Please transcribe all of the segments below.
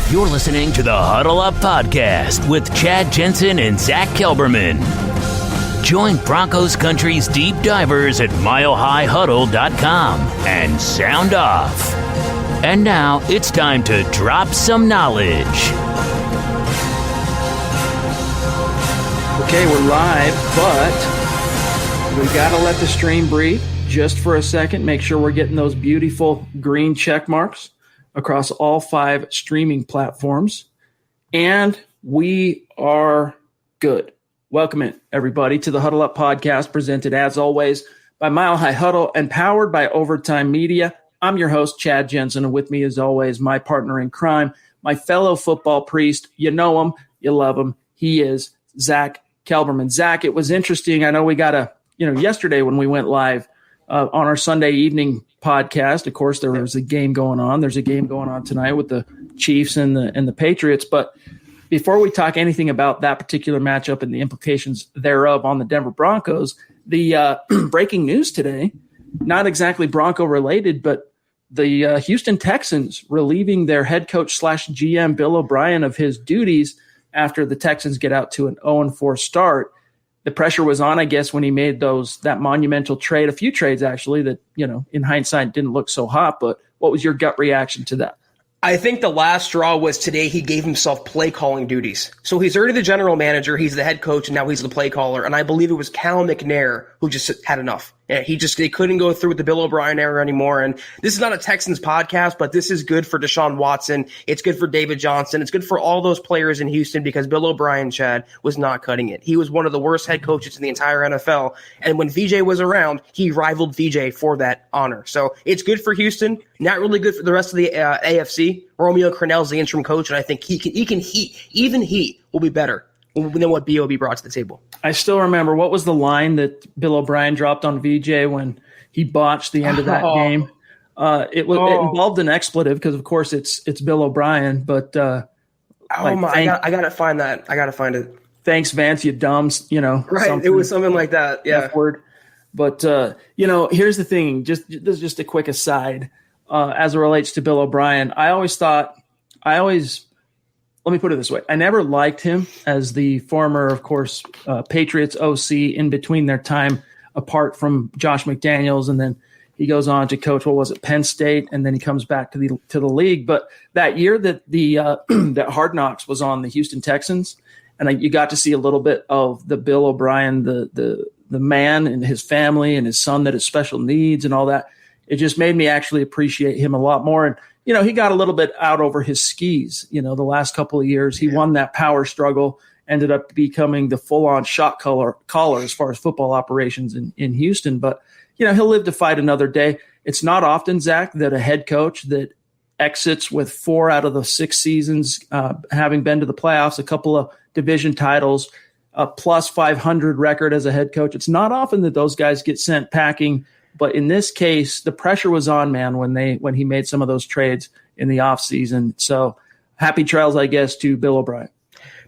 You're listening to the Huddle Up Podcast with Chad Jensen and Zach Kelberman. Join Broncos Country's deep divers at milehighhuddle.com and sound off. And now it's time to drop some knowledge. Okay, we're live, but we got to let the stream breathe just for a second. Make sure we're getting those beautiful green check marks across all 5 streaming platforms. And we are good. Welcome in, everybody, to the Huddle Up Podcast, presented, as always, by Mile High Huddle and powered by Overtime Media. I'm your host, Chad Jensen, and with me, as always, my partner in crime, my fellow football priest. You know him, you love him. He is Zach Kelberman. Zach, it was interesting. I know we got yesterday when we went live on our Sunday evening podcast, of course, there was a game going on. There's a game going on tonight with the Chiefs and the Patriots. But before we talk anything about that particular matchup and the implications thereof on the Denver Broncos, the breaking news today, not exactly Bronco related, but the Houston Texans relieving their head coach / GM Bill O'Brien of his duties after the Texans get out to an 0-4 start. The pressure was on, I guess, when he made that monumental trade, a few trades actually that, in hindsight didn't look so hot. But what was your gut reaction to that? I think the last straw was today he gave himself play calling duties. So he's already the general manager, he's the head coach, and now he's the play caller. And I believe it was Cal McNair who just had enough. And they couldn't go through with the Bill O'Brien era anymore. And this is not a Texans podcast, but this is good for Deshaun Watson. It's good for David Johnson. It's good for all those players in Houston because Bill O'Brien, Chad, was not cutting it. He was one of the worst head coaches in the entire NFL. And when VJ was around, he rivaled VJ for that honor. So it's good for Houston. Not really good for the rest of the AFC. Romeo Crennel's the interim coach, and I think he will be better than what B.O.B. brought to the table. I still remember, what was the line that Bill O'Brien dropped on VJ when he botched the end of that game? It involved an expletive because, of course, it's Bill O'Brien. But I gotta find that. I gotta find it. Thanks, Vance, you dumbs. Right? It was something like that. Yeah. Word. But here's the thing. This is just a quick aside as it relates to Bill O'Brien. Let me put it this way. I never liked him as the former, of course, Patriots OC in between their time apart from Josh McDaniels. And then he goes on to coach, Penn State. And then he comes back to the league. But that year that that Hard Knocks was on the Houston Texans, and you got to see a little bit of the Bill O'Brien, the man and his family and his son that has special needs and all that. It just made me actually appreciate him a lot more. And, he got a little bit out over his skis, the last couple of years. He won that power struggle, ended up becoming the full-on shot caller as far as football operations in Houston. But, he'll live to fight another day. It's not often, Zach, that a head coach that exits with 4 out of the 6 seasons, having been to the playoffs, a couple of division titles, a plus 500 record as a head coach. It's not often that those guys get sent packing. But in this case, the pressure was on, man, when he made some of those trades in the offseason. So happy trails, I guess, to Bill O'Brien.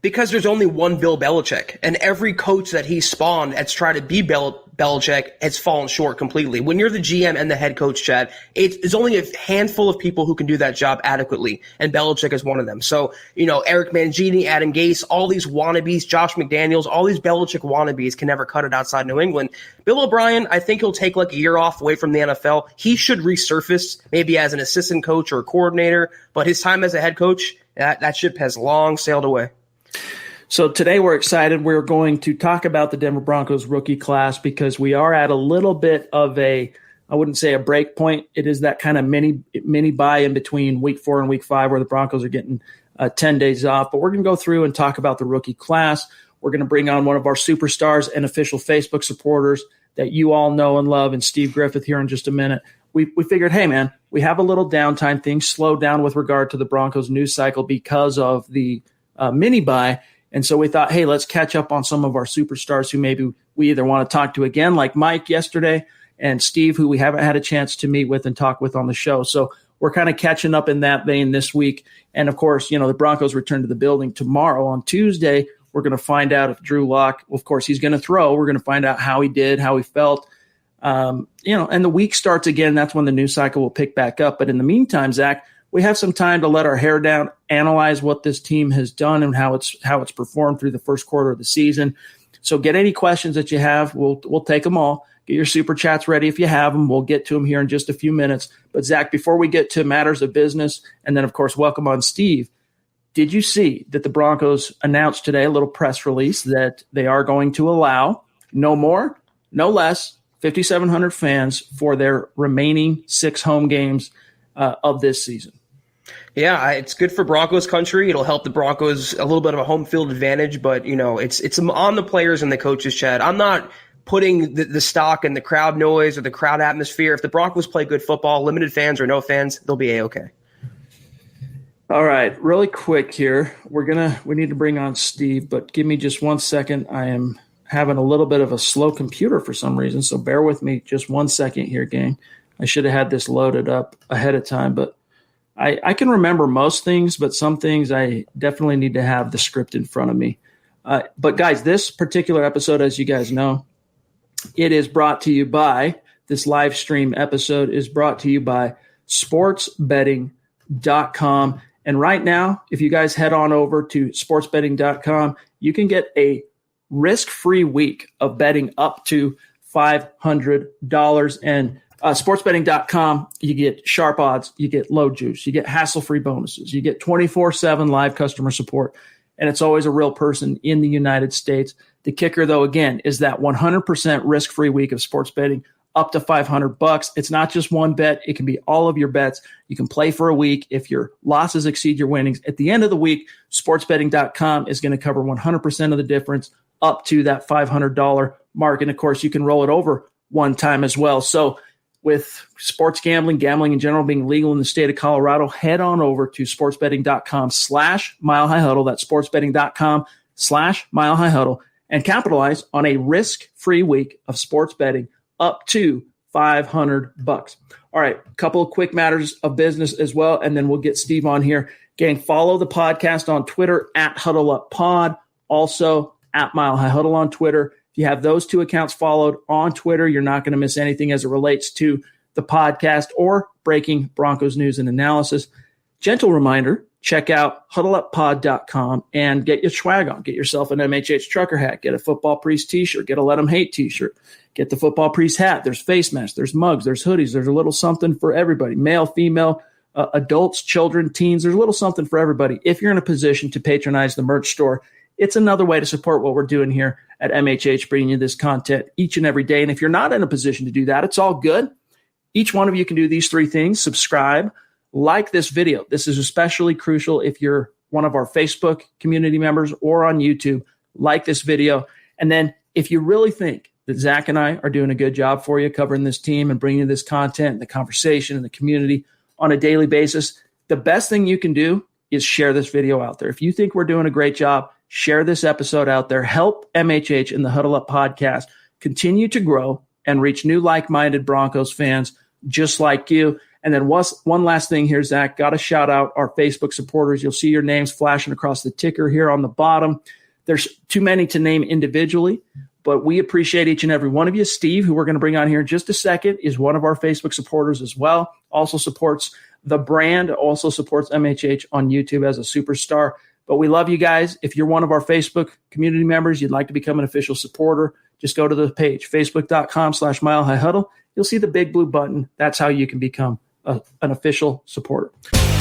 Because there's only one Bill Belichick, and every coach that he spawned that's tried to be Belichick has fallen short completely. When you're the GM and the head coach, Chad, it's only a handful of people who can do that job adequately, and Belichick is one of them. So, Eric Mangini, Adam Gase, all these wannabes, Josh McDaniels, all these Belichick wannabes can never cut it outside New England. Bill O'Brien, I think he'll take like a year off away from the NFL. He should resurface maybe as an assistant coach or a coordinator, but his time as a head coach, that ship has long sailed away. So today we're excited. We're going to talk about the Denver Broncos rookie class because we are at a little bit of I wouldn't say a break point. It is that kind of mini bye in between week 4 and week 5 where the Broncos are getting 10 days off. But we're going to go through and talk about the rookie class. We're going to bring on one of our superstars and official Facebook supporters that you all know and love, and Steve Griffeth here in just a minute. We figured, hey, man, we have a little downtime. Things slowed down with regard to the Broncos news cycle because of the mini bye. And so we thought, hey, let's catch up on some of our superstars who maybe we either want to talk to again, like Mike yesterday, and Steve, who we haven't had a chance to meet with and talk with on the show. So we're kind of catching up in that vein this week. And, of course, the Broncos return to the building tomorrow. On Tuesday, we're going to find out if Drew Lock, of course, he's going to throw. We're going to find out how he did, how he felt. And the week starts again. That's when the news cycle will pick back up. But in the meantime, Zach, we have some time to let our hair down, analyze what this team has done and how it's performed through the first quarter of the season. So get any questions that you have. We'll take them all. Get your super chats ready if you have them. We'll get to them here in just a few minutes. But Zach, before we get to matters of business, and then of course welcome on Steve, did you see that the Broncos announced today, a little press release, that they are going to allow no more, no less, 5,700 fans for their remaining 6 home games of this season? Yeah, it's good for Broncos country. It'll help the Broncos a little bit of a home field advantage, but it's on the players and the coaches, Chad. I'm not putting the stock in the crowd noise or the crowd atmosphere. If the Broncos play good football, limited fans or no fans, they'll be A-okay. All right, really quick here. We need to bring on Steve, but give me just 1 second. I am having a little bit of a slow computer for some reason, so bear with me just 1 second here, gang. I should have had this loaded up ahead of time, but I can remember most things, but some things I definitely need to have the script in front of me. But guys, this particular episode, as you guys know, it is brought to you by, this live stream episode is brought to you by sportsbetting.com. And right now, if you guys head on over to sportsbetting.com, you can get a risk-free week of betting up to $500. And sportsbetting.com, you get sharp odds, you get low juice, you get hassle-free bonuses, you get 24/7 live customer support, and it's always a real person in the United States. The kicker, though, again, is that 100% risk-free week of sports betting up to $500. It's not just one bet. It can be all of your bets. You can play for a week. If your losses exceed your winnings, at the end of the week, sportsbetting.com is going to cover 100% of the difference up to that $500 mark. And, of course, you can roll it over one time as well. So with sports gambling in general being legal in the state of Colorado, head on over to sportsbetting.com/Mile High Huddle. That's sportsbetting.com/Mile High Huddle, and capitalize on a risk-free week of sports betting up to $500. All right, a couple of quick matters of business as well, and then we'll get Steve on here. Gang, follow the podcast on Twitter @HuddleUpPod, also @Mile High Huddle on Twitter. If you have those 2 accounts followed on Twitter, you're not going to miss anything as it relates to the podcast or breaking Broncos news and analysis. Gentle reminder, check out huddleuppod.com and get your swag on. Get yourself an MHH trucker hat, get a Football Priest t-shirt, get a Let 'em Hate t-shirt, get the Football Priest hat. There's face masks, there's mugs, there's hoodies, there's a little something for everybody, male, female, adults, children, teens. There's a little something for everybody. If you're in a position to patronize the merch store, it's another way to support what we're doing here at MHH, bringing you this content each and every day. And if you're not in a position to do that, it's all good. Each one of you can do these 3 things: subscribe, like this video. This is especially crucial if you're one of our Facebook community members or on YouTube. Like this video. And then if you really think that Zach and I are doing a good job for you covering this team and bringing you this content and the conversation and the community on a daily basis, the best thing you can do is share this video out there. If you think we're doing a great job, share this episode out there. Help MHH and the Huddle Up podcast continue to grow and reach new like-minded Broncos fans just like you. And then one last thing here, Zach, got to shout out our Facebook supporters. You'll see your names flashing across the ticker here on the bottom. There's too many to name individually, but we appreciate each and every one of you. Steve, who we're going to bring on here in just a second, is one of our Facebook supporters as well. Also supports the brand, also supports MHH on YouTube as a superstar. But we love you guys. If you're one of our Facebook community members, you'd like to become an official supporter, just go to the page, facebook.com/Mile High Huddle. You'll see the big blue button. That's how you can become an official supporter.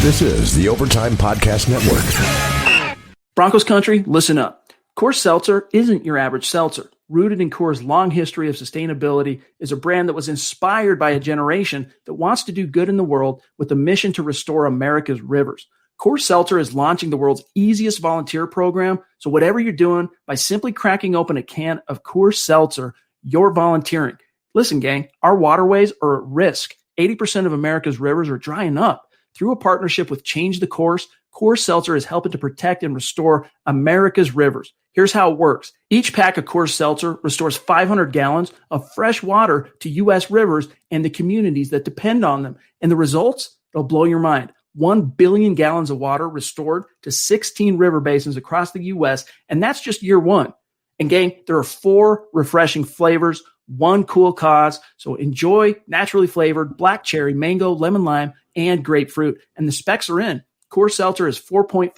This is the Overtime Podcast Network. Broncos country, listen up. Coors Seltzer isn't your average seltzer. Rooted in Coors' long history of sustainability, is a brand that was inspired by a generation that wants to do good in the world with a mission to restore America's rivers. Coors Seltzer is launching the world's easiest volunteer program, so whatever you're doing, by simply cracking open a can of Coors Seltzer, you're volunteering. Listen, gang, our waterways are at risk. 80% of America's rivers are drying up. Through a partnership with Change the Course, Coors Seltzer is helping to protect and restore America's rivers. Here's how it works. Each pack of Coors Seltzer restores 500 gallons of fresh water to U.S. rivers and the communities that depend on them. And the results? It'll blow your mind. 1 billion gallons of water restored to 16 river basins across the U.S., and that's just year one. And gang, there are 4 refreshing flavors, one cool cause. So enjoy naturally flavored black cherry, mango, lemon lime, and grapefruit. And the specs are in. Coors Seltzer is 4.5%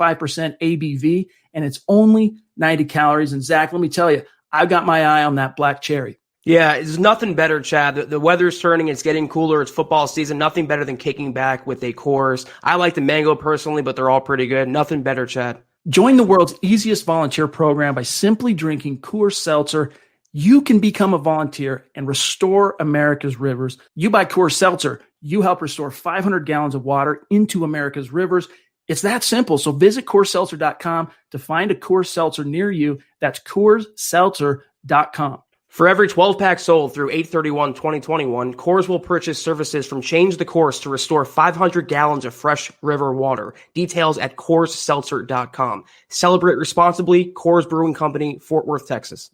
ABV, and it's only 90 calories. And Zach, let me tell you, I've got my eye on that black cherry. Yeah, it's nothing better, Chad. The weather's turning. It's getting cooler. It's football season. Nothing better than kicking back with a Coors. I like the mango personally, but they're all pretty good. Nothing better, Chad. Join the world's easiest volunteer program by simply drinking Coors Seltzer. You can become a volunteer and restore America's rivers. You buy Coors Seltzer, you help restore 500 gallons of water into America's rivers. It's that simple. So visit CoorsSeltzer.com to find a Coors Seltzer near you. That's CoorsSeltzer.com. For every 12-pack sold through 8/31/2021, Coors will purchase services from Change the Course to restore 500 gallons of fresh river water. Details at CoorsSeltzer.com. Celebrate responsibly. Coors Brewing Company, Fort Worth, Texas.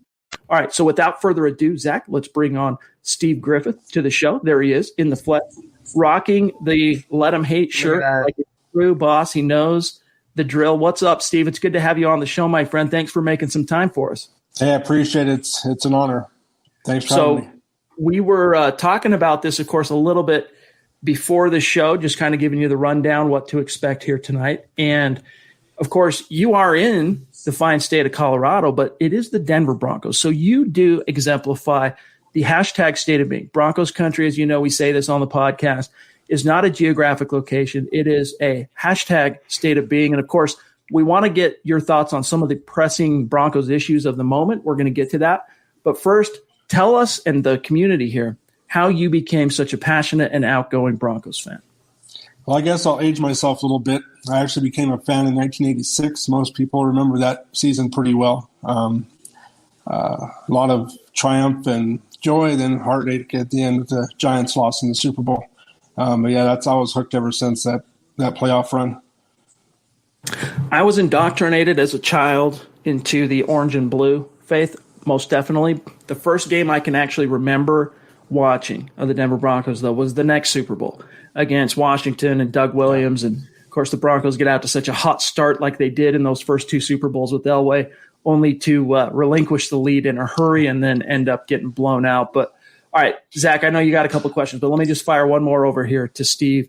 All right, so without further ado, Zach, let's bring on Steve Griffith to the show. There he is in the flesh, rocking the Let 'em Hate shirt like a true boss. He knows the drill. What's up, Steve? It's good to have you on the show, my friend. Thanks for making some time for us. Hey, I appreciate it. It's an honor. Thanks for having me. We were talking about this, of course, a little bit before the show, just kind of giving you the rundown, what to expect here tonight. And, of course, you are in the fine state of Colorado, but it is the Denver Broncos. So you do exemplify the hashtag state of being. Broncos country, as you know, we say this on the podcast, is not a geographic location. It is a hashtag state of being. And, of course, we want to get your thoughts on some of the pressing Broncos issues of the moment. We're going to get to that. But first, tell us and the community here how you became such a passionate and outgoing Broncos fan. Well, I guess I'll age myself a little bit. I actually became a fan in 1986. Most people remember that season pretty well. A lot of triumph and joy, then heartache at the end with the Giants lost in the Super Bowl. But yeah, I was hooked ever since that playoff run. I was indoctrinated as a child into the orange and blue faith, most definitely. The first game I can actually remember watching of the Denver Broncos, though, was the next Super Bowl against Washington and Doug Williams. And, of course, the Broncos get out to such a hot start like they did in those first two Super Bowls with Elway, only to relinquish the lead in a hurry and then end up getting blown out. But, all right, Zach, I know you got a couple of questions, but let me just fire one more over here to Steve.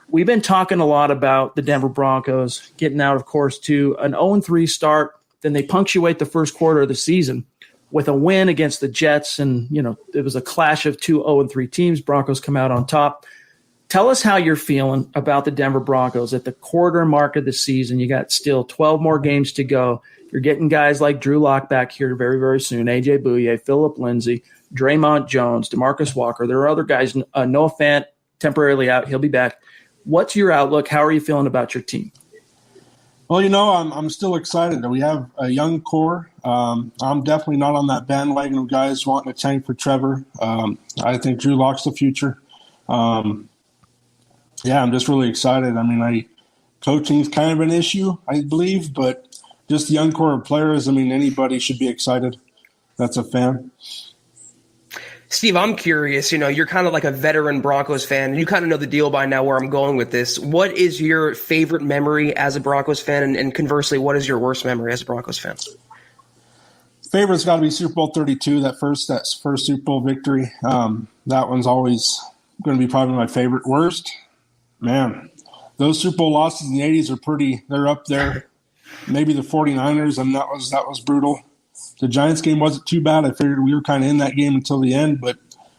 We've been talking a lot about the Denver Broncos getting out, of course, to an 0-3 start. Then they punctuate the first quarter of the season with a win against the Jets. And, you know, it was a clash of two 0-3 teams. Broncos come out on top. Tell us how you're feeling about the Denver Broncos at the quarter mark of the season. You got still 12 more games to go. You're getting guys like Drew Lock back here very, very soon, A.J. Bouye, Phillip Lindsay, Draymond Jones, DeMarcus Walker. There are other guys, Noah Fant temporarily out. He'll be back. What's your outlook? How are you feeling about your team? Well, you know, I'm still excited that we have a young core. I'm definitely not on that bandwagon of guys wanting to tank for Trevor. I think Drew Lock's the future. I'm just really excited. I mean, coaching's kind of an issue, I believe, but just the young core of players, I mean, anybody should be excited that's a fan. Steve, I'm curious, you know, you're kind of like a veteran Broncos fan, and you kind of know the deal by now where I'm going with this. What is your favorite memory as a Broncos fan, and conversely, what is your worst memory as a Broncos fan? Favorite's got to be Super Bowl 32, that first Super Bowl victory. That one's always going to be probably my favorite. Worst, those Super Bowl losses in the 80s they're up there. Maybe the 49ers, and that was brutal. The Giants game wasn't too bad. I figured we were kind of in that game until the end. But,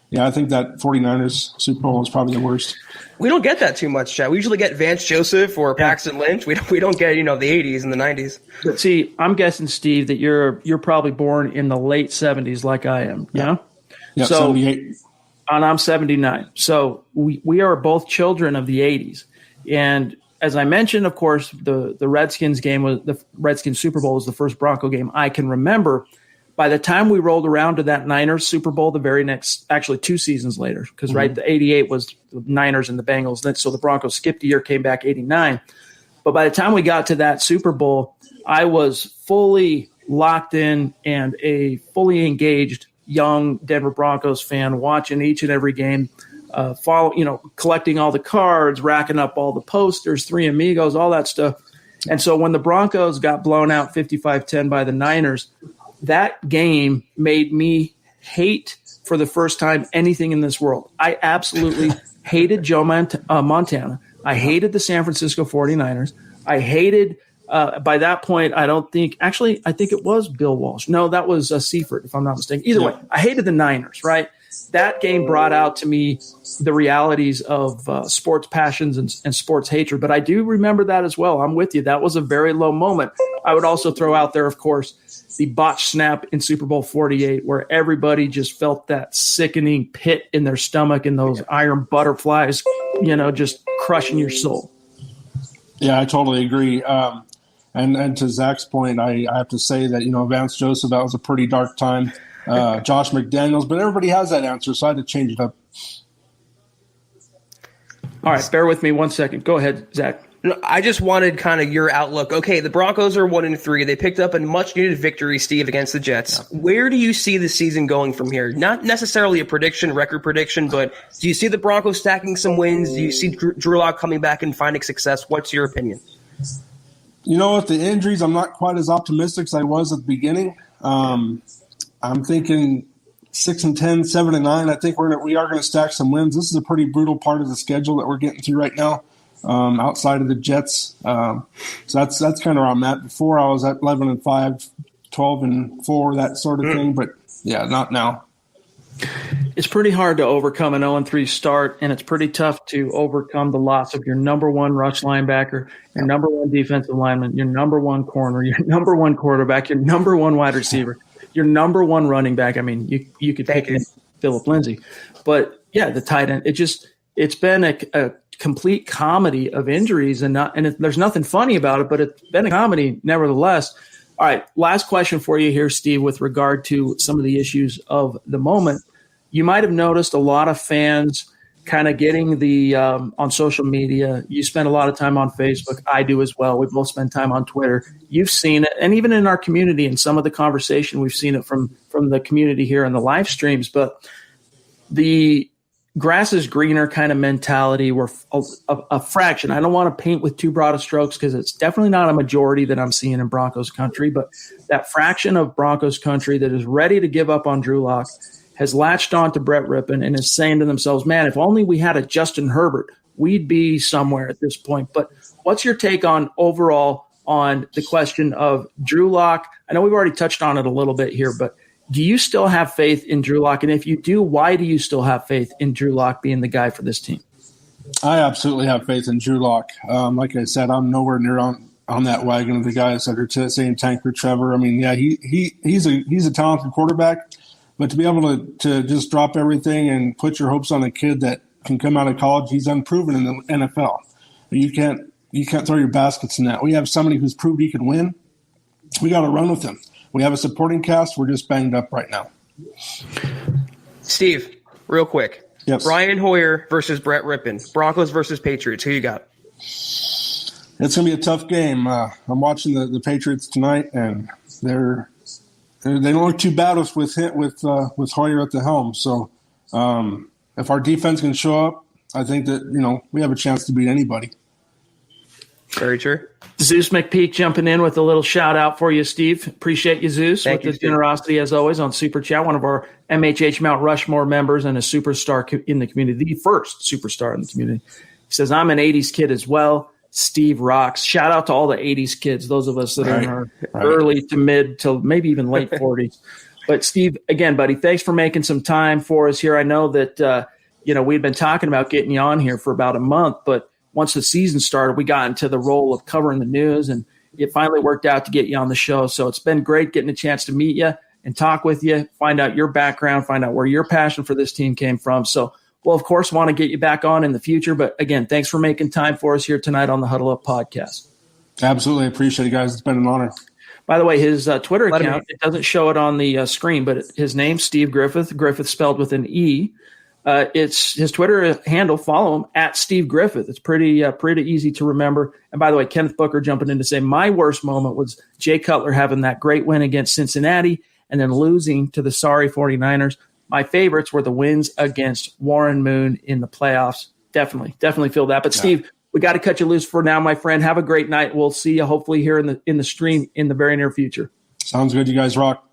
yeah, I think that 49ers Super Bowl was probably the worst. We don't get that too much, Chad. We usually get Vance Joseph or Paxton Lynch. We don't get, the 80s and the 90s. But see, I'm guessing, Steve, that you're probably born in the late 70s like I am. Yeah. Yeah, so, 78. And I'm 79. So we are both children of the 80s. And as I mentioned, of course, the Redskins game was the Redskins Super Bowl was the first Bronco game I can remember. By the time we rolled around to that Niners Super Bowl, the very next, actually 2 seasons later, because the 88 was the Niners and the Bengals. So the Broncos skipped a year, came back 89. But by the time we got to that Super Bowl, I was fully locked in and a fully engaged young Denver Broncos fan, watching each and every game. Collecting all the cards, racking up all the posters, Three Amigos, all that stuff. And so when the Broncos got blown out 55-10 by the Niners, that game made me hate for the first time anything in this world. I absolutely hated Joe Montana. I hated the San Francisco 49ers. I hated by that point, I think it was Bill Walsh. No, that was Seifert, if I'm not mistaken. Either way, I hated the Niners, right? That game brought out to me the realities of sports passions and sports hatred. But I do remember that as well. I'm with you. That was a very low moment. I would also throw out there, of course, the botched snap in Super Bowl 48, where everybody just felt that sickening pit in their stomach and those iron butterflies, just crushing your soul. Yeah, I totally agree. And to Zach's point, I have to say that, Vance Joseph, that was a pretty dark time. Josh McDaniels, but everybody has that answer, so I had to change it up. All right, bear with me 1 second. Go ahead, Zach. I just wanted kind of your outlook. Okay, the Broncos are 1-3. They picked up a much-needed victory, Steve, against the Jets. Yeah. Where do you see the season going from here? Not necessarily a record prediction, but do you see the Broncos stacking some wins? Do you see Drew Lock coming back and finding success? What's your opinion? With the injuries, I'm not quite as optimistic as I was at the beginning. I'm thinking 6-10, 7-9. I think we are going to stack some wins. This is a pretty brutal part of the schedule that we're getting through right now, outside of the Jets. So that's kind of where I'm at. Before I was at 11-5, 12-4, that sort of thing. But yeah, not now. It's pretty hard to overcome an 0-3 start, and it's pretty tough to overcome the loss of your number one rush linebacker, your number one defensive lineman, your number one corner, your number one quarterback, your number one wide receiver, your number one running back. I mean, you could pick Phillip Lindsay. But, yeah, the tight end, it's been a complete comedy of injuries, and there's nothing funny about it, but it's been a comedy nevertheless. All right, last question for you here, Steve, with regard to some of the issues of the moment. You might have noticed a lot of fans kind of getting the on social media. You spend a lot of time on Facebook. I do as well. We both spend time on Twitter. You've seen it, and even in our community, in some of the conversation, we've seen it from the community here in the live streams. But the grass is greener kind of mentality, where a fraction, I don't want to paint with too broad of strokes because it's definitely not a majority that I'm seeing in Broncos country, but that fraction of Broncos country that is ready to give up on Drew Lock has latched on to Brett Rippon and is saying to themselves, man, if only we had a Justin Herbert, we'd be somewhere at this point. But what's your take on overall on the question of Drew Lock? I know we've already touched on it a little bit here, but do you still have faith in Drew Lock? And if you do, why do you still have faith in Drew Lock being the guy for this team? I absolutely have faith in Drew Lock. Like I said, I'm nowhere near on that wagon of the guys that are saying tank for Trevor. I mean, yeah, he's a talented quarterback, but to be able to just drop everything and put your hopes on a kid that can come out of college, he's unproven in the NFL. You can't throw your baskets in that. We have somebody who's proved he can win. We got to run with him. We have a supporting cast. We're just banged up right now. Steve, real quick. Yes. Brian Hoyer versus Brett Rippon. Broncos versus Patriots. Who you got? It's going to be a tough game. I'm watching the Patriots tonight, and they don't look too bad with Hoyer at the helm. So if our defense can show up, I think that we have a chance to beat anybody. Very true. Zeus McPeak jumping in with a little shout out for you, Steve. Appreciate you, Zeus, with the generosity as always on Super Chat. One of our MHH Mount Rushmore members and a superstar in the community, the first superstar in the community. He says, I'm an 80s kid as well. Steve rocks. Shout out to all the 80s kids, those of us that are in our early to mid to maybe even late 40s. But Steve, again, buddy, thanks for making some time for us here. I know that we'd been talking about getting you on here for about a month, but once the season started, we got into the role of covering the news, and it finally worked out to get you on the show. So it's been great getting a chance to meet you and talk with you, find out your background, find out where your passion for this team came from. So we'll, of course, want to get you back on in the future. But, again, thanks for making time for us here tonight on the Huddle Up podcast. Absolutely. Appreciate it, guys. It's been an honor. By the way, his Twitter account, it doesn't show it on the screen, but his name's Steve Griffith, Griffith spelled with an E. It's his Twitter handle. Follow him at Steve Griffith. It's pretty easy to remember. And by the way, Kenneth Booker jumping in to say my worst moment was Jay Cutler having that great win against Cincinnati and then losing to the sorry 49ers. My favorites were the wins against Warren Moon in the playoffs. Definitely feel that. But Steve, we got to cut you loose for now, my friend. Have a great night. We'll see you hopefully here in the stream in the very near future. Sounds good. You guys rock.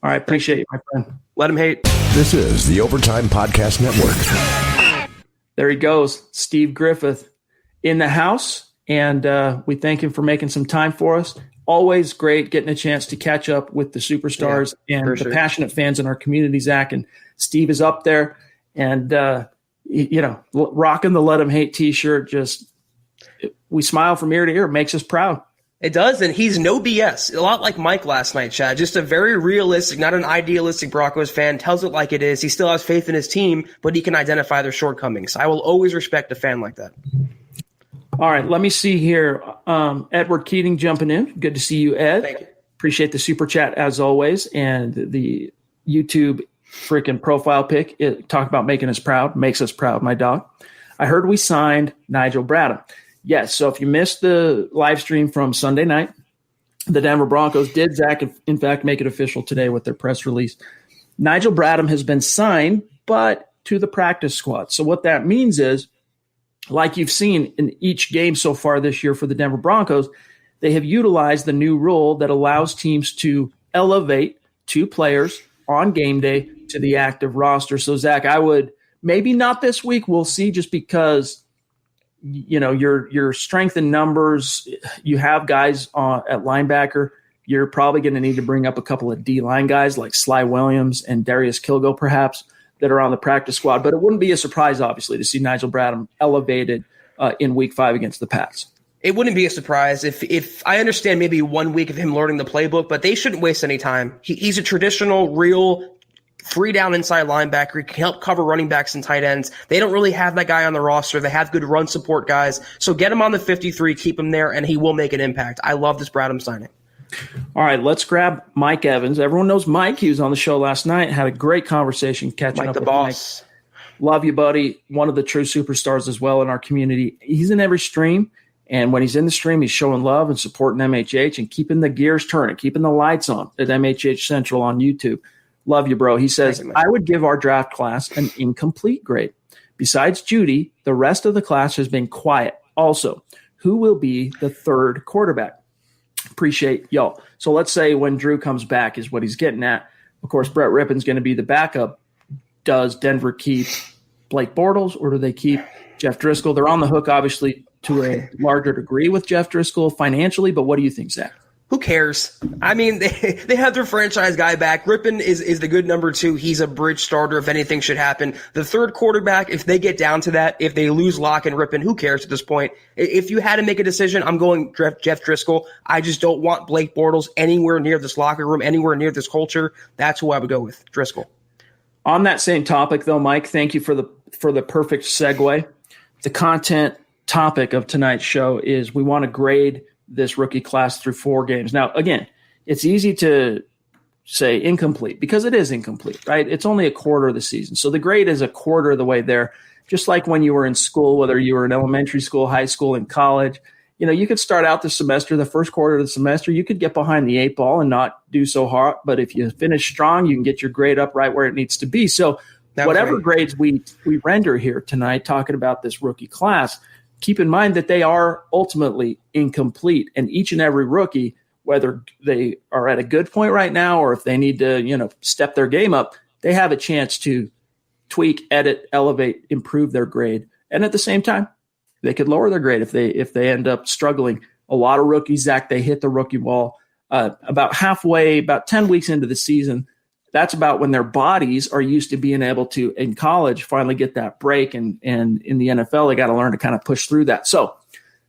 All right. Appreciate you, my friend. Let him hate. This is the Overtime Podcast Network. There he goes, Steve Griffith in the house, and we thank him for making some time for us. Always great getting a chance to catch up with the superstars and the passionate fans in our community, Zach. And Steve is up there and, rocking the Let Him Hate t-shirt. We smile from ear to ear. It makes us proud. It does, and he's no BS. A lot like Mike last night, Chad. Just a very realistic, not an idealistic Broncos fan. Tells it like it is. He still has faith in his team, but he can identify their shortcomings. I will always respect a fan like that. All right, let me see here. Edward Keating jumping in. Good to see you, Ed. Thank you. Appreciate the super chat as always, and the YouTube freaking profile pic. Talk about making us proud. Makes us proud, my dog. I heard we signed Nigel Bradham. Yes, so if you missed the live stream from Sunday night, the Denver Broncos did, Zach, in fact, make it official today with their press release. Nigel Bradham has been signed, but to the practice squad. So what that means is, like you've seen in each game so far this year for the Denver Broncos, they have utilized the new rule that allows teams to elevate two players on game day to the active roster. So, Zach, I would maybe not this week. We'll see, just because – your strength in numbers, you have guys at linebacker. You're probably going to need to bring up a couple of D-line guys like Sly Williams and Darius Kilgo, perhaps, that are on the practice squad. But it wouldn't be a surprise, obviously, to see Nigel Bradham elevated in Week 5 against the Pats. It wouldn't be a surprise if I understand maybe 1 week of him learning the playbook, but they shouldn't waste any time. He's a traditional, real free down inside linebacker. He can help cover running backs and tight ends. They don't really have that guy on the roster. They have good run support guys. So get him on the 53, keep him there, and he will make an impact. I love this Bradham signing. All right, let's grab Mike Evans. Everyone knows Mike. He was on the show last night. Had a great conversation catching Mike up the with boss. Mike. Love you, buddy. One of the true superstars as well in our community. He's in every stream, and when he's in the stream, he's showing love and supporting MHH and keeping the gears turning, keeping the lights on at MHH Central on YouTube. Love you, bro. He says, I would give our draft class an incomplete grade. Besides Judy, the rest of the class has been quiet. Also, who will be the third quarterback? Appreciate y'all. So let's say when Drew comes back is what he's getting at. Of course, Brett Rippon's going to be the backup. Does Denver keep Blake Bortles or do they keep Jeff Driscoll? They're on the hook, obviously, to a larger degree with Jeff Driscoll financially, but what do you think, Zach? Who cares? I mean, they have their franchise guy back. Rippon is the good number 2. He's a bridge starter if anything should happen. The third quarterback, if they get down to that, if they lose Locke and Rippon, who cares at this point? If you had to make a decision, I'm going Jeff Driscoll. I just don't want Blake Bortles anywhere near this locker room, anywhere near this culture. That's who I would go with, Driscoll. On that same topic, though, Mike, thank you for the perfect segue. The content topic of tonight's show is we want to grade this rookie class through 4 games. Now, again, it's easy to say incomplete because it is incomplete, right? It's only a quarter of the season. So the grade is a quarter of the way there. Just like when you were in school, whether you were in elementary school, high school, and college, you could start out the semester, the first quarter of the semester, you could get behind the 8 ball and not do so hard. But if you finish strong, you can get your grade up right where it needs to be. So whatever grades we render here tonight, talking about this rookie class, keep in mind that they are ultimately incomplete, and each and every rookie, whether they are at a good point right now or if they need to, step their game up, they have a chance to tweak, edit, elevate, improve their grade. And at the same time, they could lower their grade if they end up struggling. A lot of rookies, Zach, they hit the rookie wall about halfway, about 10 weeks into the season. That's about when their bodies are used to being able to, in college, finally get that break. And in the NFL, they got to learn to kind of push through that. So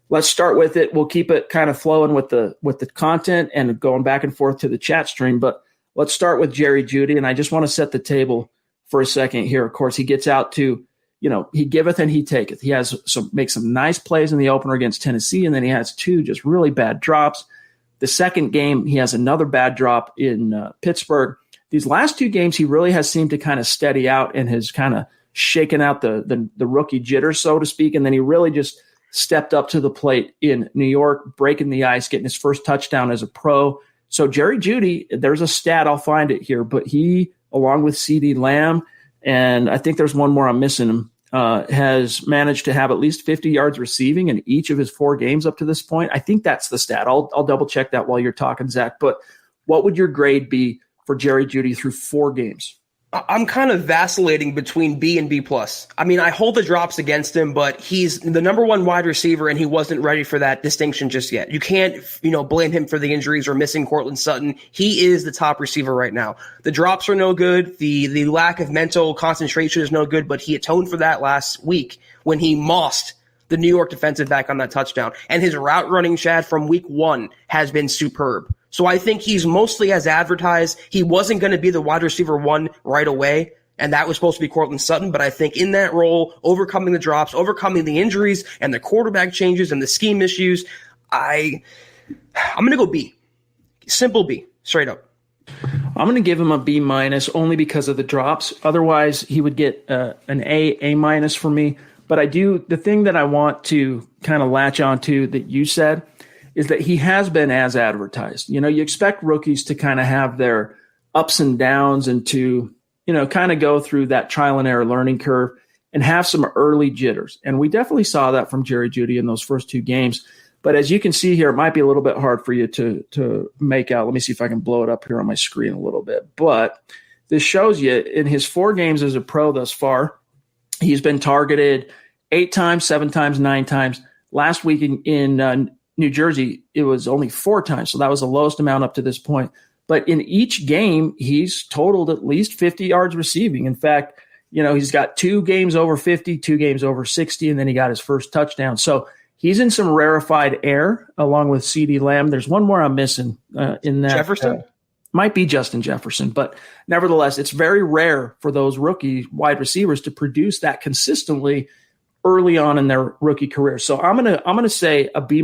let's start with it. We'll keep it kind of flowing with the content and going back and forth to the chat stream. But let's start with Jerry Judy. And I just want to set the table for a second here. Of course, he gets out to, he giveth and he taketh. He makes some nice plays in the opener against Tennessee, and then he has 2 just really bad drops. The second game, he has another bad drop in Pittsburgh. These last 2 games, he really has seemed to kind of steady out and has kind of shaken out the rookie jitter, so to speak. And then he really just stepped up to the plate in New York, breaking the ice, getting his first touchdown as a pro. So Jerry Judy, there's a stat, I'll find it here, but he, along with CeeDee Lamb, and I think there's one more I'm missing him, has managed to have at least 50 yards receiving in each of his 4 games up to this point. I think that's the stat. I'll double check that while you're talking, Zach. But what would your grade be for Jerry Judy through 4 games? I'm kind of vacillating between B and B+. I mean, I hold the drops against him, but he's the number 1 wide receiver, and he wasn't ready for that distinction just yet. You can't, blame him for the injuries or missing Cortland Sutton. He is the top receiver right now. The drops are no good. The lack of mental concentration is no good, but he atoned for that last week when he mossed the New York defensive back on that touchdown. And his route running, Chad, from week 1 has been superb. So I think he's mostly as advertised. He wasn't going to be the wide receiver 1 right away, and that was supposed to be Cortland Sutton. But I think in that role, overcoming the drops, overcoming the injuries and the quarterback changes and the scheme issues, I'm going to go B. Simple B, straight up. I'm going to give him a B- only because of the drops. Otherwise, he would get an A- for me. But the thing that I want to kind of latch onto that you said is that he has been as advertised. You expect rookies to kind of have their ups and downs and to, kind of go through that trial and error learning curve and have some early jitters. And we definitely saw that from Jerry Judy in those first 2 games. But as you can see here, it might be a little bit hard for you to make out. Let me see if I can blow it up here on my screen a little bit. But this shows you in his 4 games as a pro thus far, he's been targeted 8 times, 7 times, 9 times. Last week in New Jersey, it was only 4 times. So that was the lowest amount up to this point. But in each game, he's totaled at least 50 yards receiving. In fact, he's got 2 games over 50, 2 games over 60, and then he got his first touchdown. So he's in some rarefied air along with CeeDee Lamb. There's one more I'm missing in that. Jefferson? Might be Justin Jefferson. But nevertheless, it's very rare for those rookie wide receivers to produce that consistently early on in their rookie career. So I'm gonna say a B-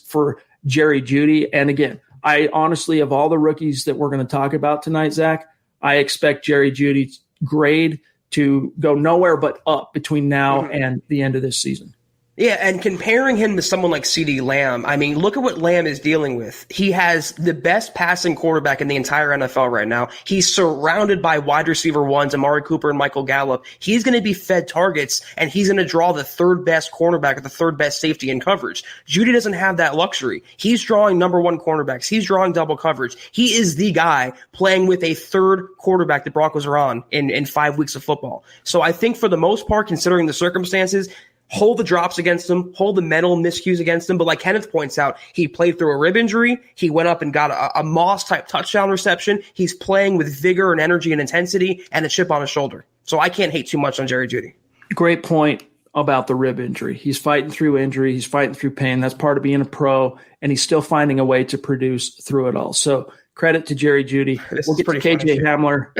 for Jerry Judy. And again, I honestly, of all the rookies that we're going to talk about tonight, Zach, I expect Jerry Judy's grade to go nowhere but up between now and the end of this season. Yeah, and comparing him to someone like CeeDee Lamb, I mean, look at what Lamb is dealing with. He has the best passing quarterback in the entire NFL right now. He's surrounded by wide receiver 1s, Amari Cooper and Michael Gallup. He's going to be fed targets, and he's going to draw the 3rd best cornerback or the 3rd best safety in coverage. Judy doesn't have that luxury. He's drawing number 1 cornerbacks. He's drawing double coverage. He is the guy playing with a 3rd quarterback the Broncos are on in 5 weeks of football. So I think for the most part, considering the circumstances, hold the drops against him, hold the mental miscues against him. But like Kenneth points out, he played through a rib injury. He went up and got a Moss-type touchdown reception. He's playing with vigor and energy and intensity and a chip on his shoulder. So I can't hate too much on Jerry Judy. Great point about the rib injury. He's fighting through injury. He's fighting through pain. That's part of being a pro, and he's still finding a way to produce through it all. So credit to Jerry Judy. We'll get to KJ Hamler.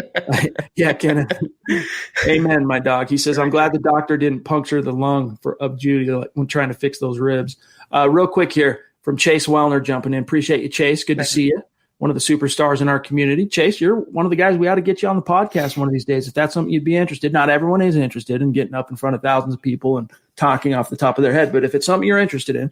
Yeah, Kenneth. Amen, my dog. He says, I'm glad the doctor didn't puncture the lung of Judy when trying to fix those ribs. Real quick here from Chase Wellner jumping in. Appreciate you, Chase. Good to see you. One of the superstars in our community. Chase, you're one of the guys we ought to get you on the podcast one of these days if that's something you'd be interested. Not everyone is interested in getting up in front of thousands of people and talking off the top of their head. But if it's something you're interested in,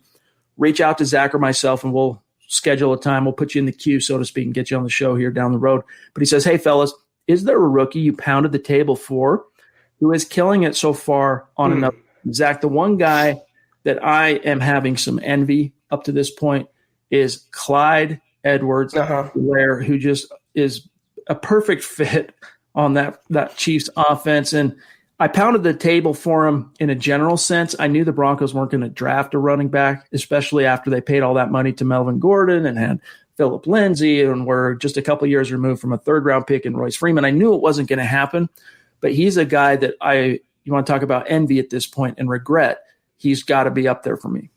reach out to Zach or myself and we'll schedule a time. We'll put you in the queue, so to speak, and get you on the show here down the road. But he says, hey, fellas, is there a rookie you pounded the table for who is killing it so far on another? Zach, the one guy that I am having some envy up to this point is Clyde Edwards-Helaire, who just is a perfect fit on that Chiefs offense. And I pounded the table for him in a general sense. I knew the Broncos weren't going to draft a running back, especially after they paid all that money to Melvin Gordon and had Phillip Lindsay and were just a couple of years removed from a 3rd-round pick in Royce Freeman. I knew it wasn't going to happen, but he's a guy that you want to talk about envy at this point and regret. He's got to be up there for me.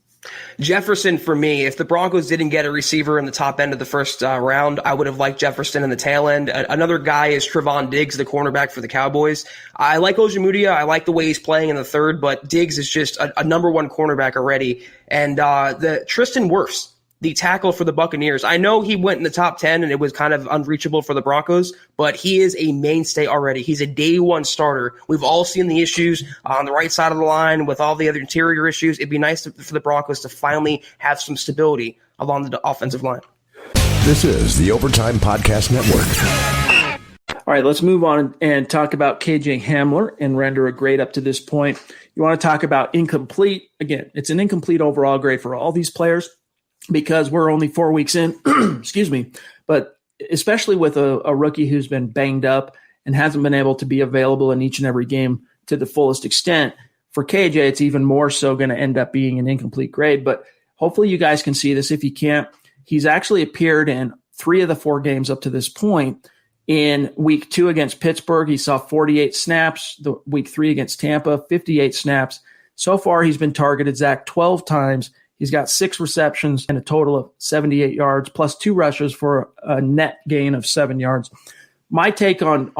Jefferson for me. If the Broncos didn't get a receiver in the top end of the first round, I would have liked Jefferson in the tail end. Another guy is Travon Diggs, the cornerback for the Cowboys. I like Ogiemudia. I like the way he's playing in the 3rd, but Diggs is just a number 1 cornerback already. And the Tristan Wirfs, the tackle for the Buccaneers. I know he went in the top 10 and it was kind of unreachable for the Broncos, but he is a mainstay already. He's a day 1 starter. We've all seen the issues on the right side of the line with all the other interior issues. It'd be nice for the Broncos to finally have some stability along the offensive line. This is the Overtime Podcast Network. All right, let's move on and talk about KJ Hamler and render a grade up to this point. You want to talk about incomplete. Again, it's an incomplete overall grade for all these players, because we're only 4 weeks in, excuse me, but especially with a rookie who's been banged up and hasn't been able to be available in each and every game to the fullest extent. For KJ, it's even more so going to end up being an incomplete grade. But hopefully you guys can see this. If you can't, he's actually appeared in 3 of the 4 games up to this point. In week 2 against Pittsburgh, he saw 48 snaps. The week 3 against Tampa, 58 snaps. So far, he's been targeted, Zach, 12 times. He's got 6 receptions and a total of 78 yards, plus 2 rushes for a net gain of 7 yards. My take on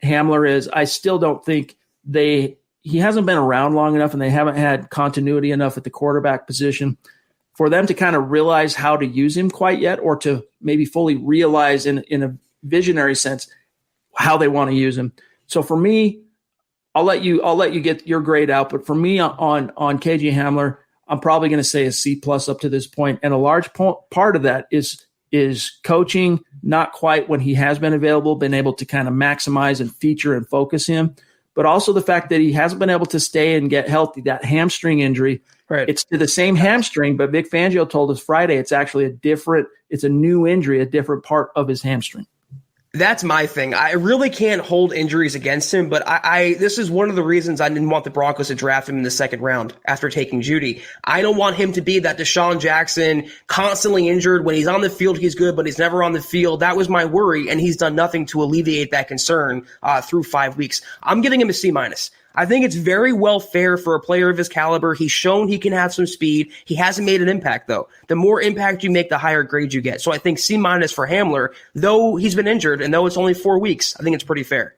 Hamler is I still don't think he hasn't been around long enough and they haven't had continuity enough at the quarterback position for them to kind of realize how to use him quite yet, or to maybe fully realize in a visionary sense how they want to use him. So for me, I'll let you get your grade out, but for me on KJ Hamler, I'm probably going to say a C+ up to this point, and a large part of that is coaching, not quite when he has been available, been able to kind of maximize and feature and focus him, but also the fact that he hasn't been able to stay and get healthy. That hamstring injury, right? It's to the same hamstring, but Vic Fangio told us Friday it's actually it's a new injury, a different part of his hamstring. That's my thing. I really can't hold injuries against him, but this is one of the reasons I didn't want the Broncos to draft him in the 2nd round after taking Judy. I don't want him to be that Deshaun Jackson, constantly injured. When he's on the field, he's good, but he's never on the field. That was my worry, and he's done nothing to alleviate that concern through 5 weeks. I'm giving him a C-. I think it's very well fair for a player of his caliber. He's shown he can have some speed. He hasn't made an impact, though. The more impact you make, the higher grade you get. So I think C- for Hamler, though he's been injured and though it's only 4 weeks, I think it's pretty fair.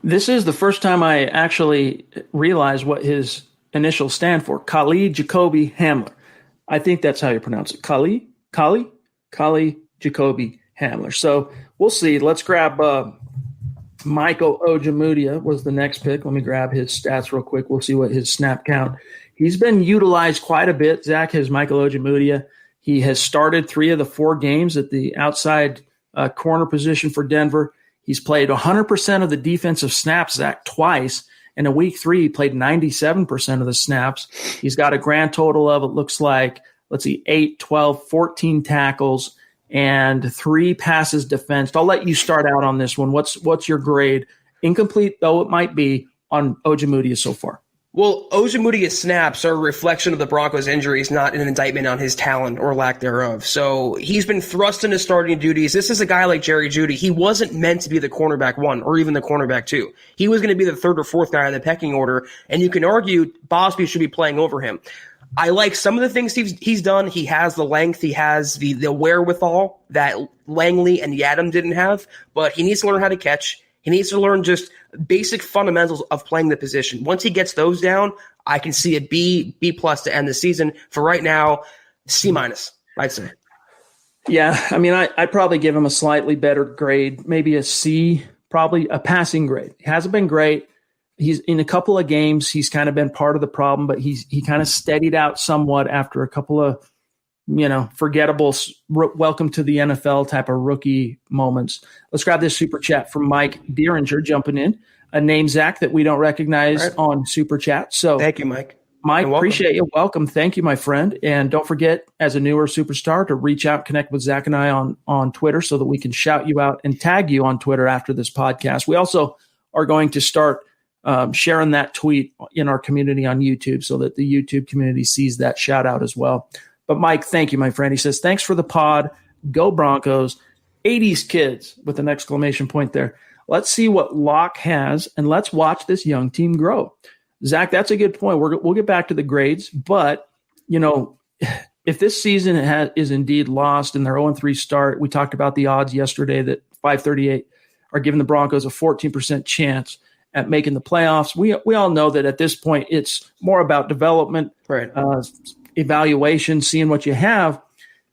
This is the first time I actually realized what his initials stand for. Kali Jacoby Hamler. I think that's how you pronounce it. Kali Jacoby Hamler. So we'll see. Let's grab Michael Ogiemudia was the next pick. Let me grab his stats real quick. We'll see what his snap count. He's been utilized quite a bit. Zach has Michael Ogiemudia. He has started 3 of the 4 games at the outside corner position for Denver. He's played 100% of the defensive snaps, Zach, twice. And in week 3, he played 97% of the snaps. He's got a grand total of, it looks like, 8, 12, 14 tackles, and 3 passes defensed. I'll let you start out on this one. What's your grade, incomplete though it might be, on Ogiemudia so far? Well, Ogiemudia's snaps are a reflection of the Broncos' injuries, not an indictment on his talent or lack thereof. So he's been thrust into starting duties. This is a guy like Jerry Judy. He wasn't meant to be the cornerback 1 or even the cornerback 2. He was going to be the 3rd or 4th guy in the pecking order, and you can argue Bosby should be playing over him. I like some of the things he's done. He has the length. He has the wherewithal that Langley and Yadam didn't have, but he needs to learn how to catch. He needs to learn just basic fundamentals of playing the position. Once he gets those down, I can see a B+ to end the season. For right now, C-, I'd say. Yeah, I mean, I'd probably give him a slightly better grade, maybe a C, probably a passing grade. He hasn't been great. He's in a couple of games. He's kind of been part of the problem, but he kind of steadied out somewhat after a couple of, forgettable welcome to the NFL type of rookie moments. Let's grab this super chat from Mike Deeringer jumping in, a name, Zach, that we don't recognize on super chat. So thank you, Mike. Mike, appreciate you. Welcome. Thank you, my friend. And don't forget, as a newer superstar, to reach out, connect with Zach and I on Twitter so that we can shout you out and tag you on Twitter after this podcast. We also are going to start sharing that tweet in our community on YouTube so that the YouTube community sees that shout out as well. But Mike, thank you, my friend. He says, thanks for the pod. Go Broncos. 80s kids with an exclamation point there. Let's see what Locke has, and let's watch this young team grow. Zach, that's a good point. We'll get back to the grades, but, if this season is indeed lost in their 0-3 start, we talked about the odds yesterday that 538 are giving the Broncos a 14% chance at making the playoffs. We all know that at this point it's more about development, evaluation, seeing what you have.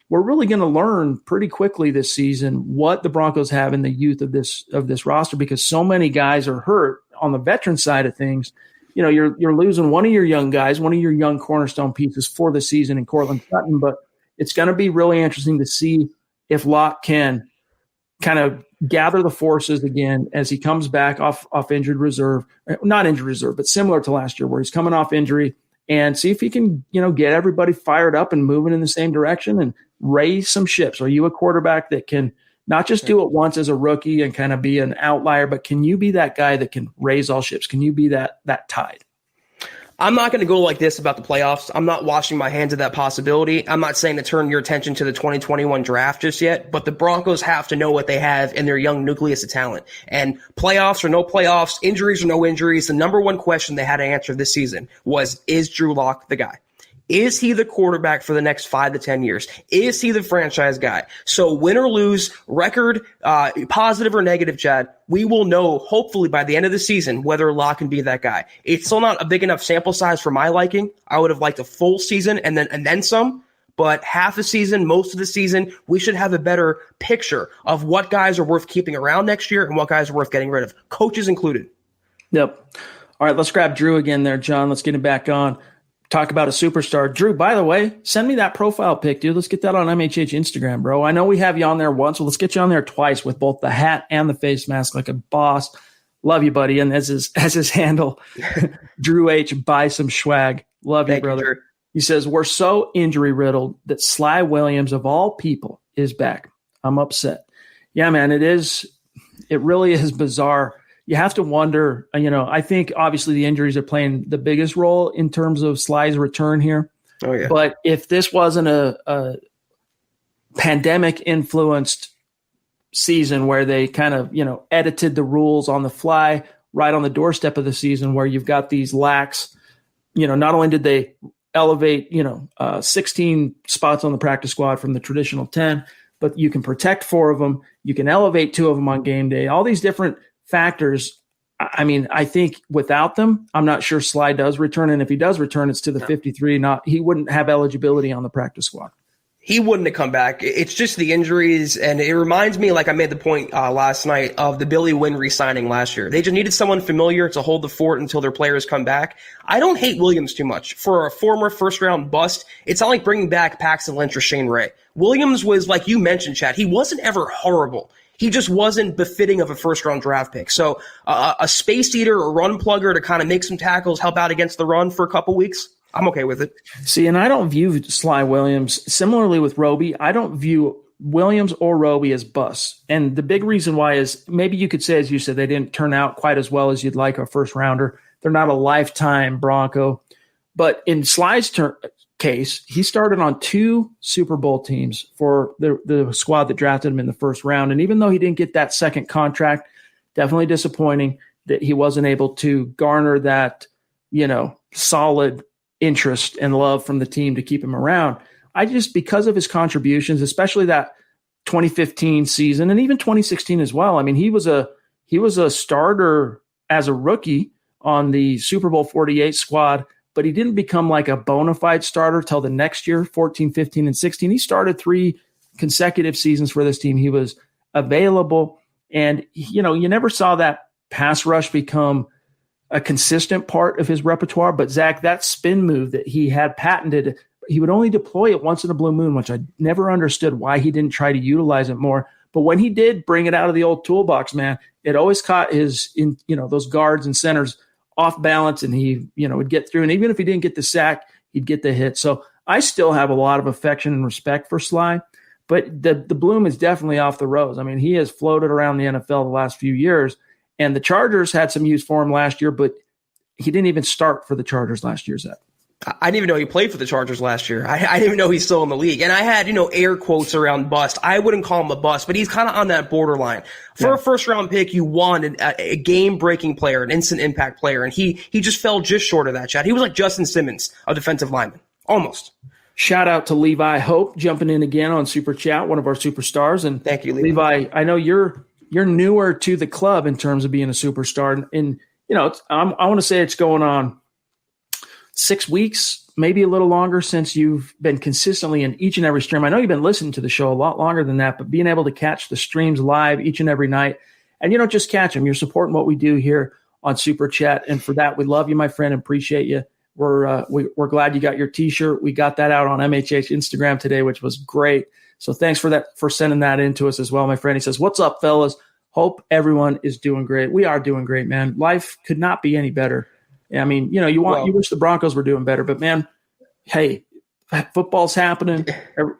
We're really going to learn pretty quickly this season what the Broncos have in the youth of this roster, because so many guys are hurt on the veteran side of things. You're losing one of your young guys, one of your young cornerstone pieces for the season in Cortland Sutton, but it's going to be really interesting to see if Locke can kind of gather the forces again as he comes back off injured reserve, not injured reserve, but similar to last year where he's coming off injury, and see if he can, get everybody fired up and moving in the same direction and raise some ships. Are you a quarterback that can Not just do it once as a rookie and kind of be an outlier, but can you be that guy that can raise all ships? Can you be that tide? I'm not going to go like this about the playoffs. I'm not washing my hands of that possibility. I'm not saying to turn your attention to the 2021 draft just yet, but the Broncos have to know what they have in their young nucleus of talent. And playoffs or no playoffs, injuries or no injuries, the number one question they had to answer this season was, is Drew Lock the guy? Is he the quarterback for the next 5 to 10 years? Is he the franchise guy? So win or lose, record, positive or negative, Chad, we will know hopefully by the end of the season whether Locke can be that guy. It's still not a big enough sample size for my liking. I would have liked a full season and then some, but half the season, most of the season, we should have a better picture of what guys are worth keeping around next year and what guys are worth getting rid of, coaches included. Yep. All right, let's grab Drew again there, John. Let's get him back on. Talk about a superstar. Drew, by the way, send me that profile pic, dude. Let's get that on MHH Instagram, bro. I know we have you on there once, so let's get you on there twice with both the hat and the face mask like a boss. Love you, buddy. And as his handle, Drew H, buy some swag. Love you, brother. Drew. He says, we're so injury riddled that Sly Williams, of all people, is back. I'm upset. Yeah, man, it is. It really is bizarre. You have to wonder, I think obviously the injuries are playing the biggest role in terms of Sly's return here. Oh, yeah. But if this wasn't a pandemic-influenced season where they kind of, edited the rules on the fly right on the doorstep of the season where you've got these lax, not only did they elevate, 16 spots on the practice squad from the traditional 10, but you can protect 4 of them. You can elevate 2 of them on game day. All these different factors. I mean, I think without them, I'm not sure Sly does return. And if he does return, it's to the 53. He wouldn't have eligibility on the practice squad. He wouldn't have come back. It's just the injuries. And it reminds me, like I made the point last night, of the Billy Wynn re-signing last year. They just needed someone familiar to hold the fort until their players come back. I don't hate Williams too much. For a former first-round bust, it's not like bringing back Paxton Lynch or Shane Ray. Williams was, like you mentioned, Chad, he wasn't ever horrible. He just wasn't befitting of a first-round draft pick. So a space eater or run plugger to kind of make some tackles, help out against the run for a couple weeks, I'm okay with it. See, and I don't view Sly Williams, similarly with Roby, I don't view Williams or Roby as busts. And the big reason why is maybe you could say, as you said, they didn't turn out quite as well as you'd like a first-rounder. They're not a lifetime Bronco. But in Sly's case, he started on 2 Super Bowl teams for the squad that drafted him in the first round. And even though he didn't get that second contract, definitely disappointing that he wasn't able to garner that, solid interest and love from the team to keep him around. Because of his contributions, especially that 2015 season and even 2016 as well. I mean, he was a starter as a rookie on the Super Bowl 48 squad, but he didn't become like a bona fide starter till the next year, 14, 15, and 16. He started 3 consecutive seasons for this team. He was available, and, you never saw that pass rush become a consistent part of his repertoire. But, Zach, that spin move that he had patented, he would only deploy it once in a blue moon, which I never understood why he didn't try to utilize it more. But when he did bring it out of the old toolbox, man, it always caught those guards and centers off balance, and he, would get through. And even if he didn't get the sack, he'd get the hit. So I still have a lot of affection and respect for Sly, but the bloom is definitely off the rose. I mean, he has floated around the NFL the last few years, and the Chargers had some use for him last year, but he didn't even start for the Chargers last year, Zach. I didn't even know he played for the Chargers last year. I didn't even know he's still in the league. And I had, air quotes around bust. I wouldn't call him a bust, but he's kind of on that borderline. For a first-round pick, you wanted a game-breaking player, an instant impact player, and he just fell just short of that, Chad. He was like Justin Simmons, a defensive lineman. Almost. Shout out to Levi Hope jumping in again on Super Chat, one of our superstars. And thank you, Levi. I know you're newer to the club in terms of being a superstar. And I want to say it's going on 6 weeks, maybe a little longer, since you've been consistently in each and every stream. I know you've been listening to the show a lot longer than that, but being able to catch the streams live each and every night, and you don't just catch them, you're supporting what we do here on Super Chat. And for that, we love you, my friend, and appreciate you. We're glad you got your T-shirt. We got that out on MHH Instagram today, which was great. So thanks for sending that in to us as well, my friend. He says, "What's up, fellas? Hope everyone is doing great." We are doing great, man. Life could not be any better. I mean, you wish the Broncos were doing better, but man, hey, football's happening.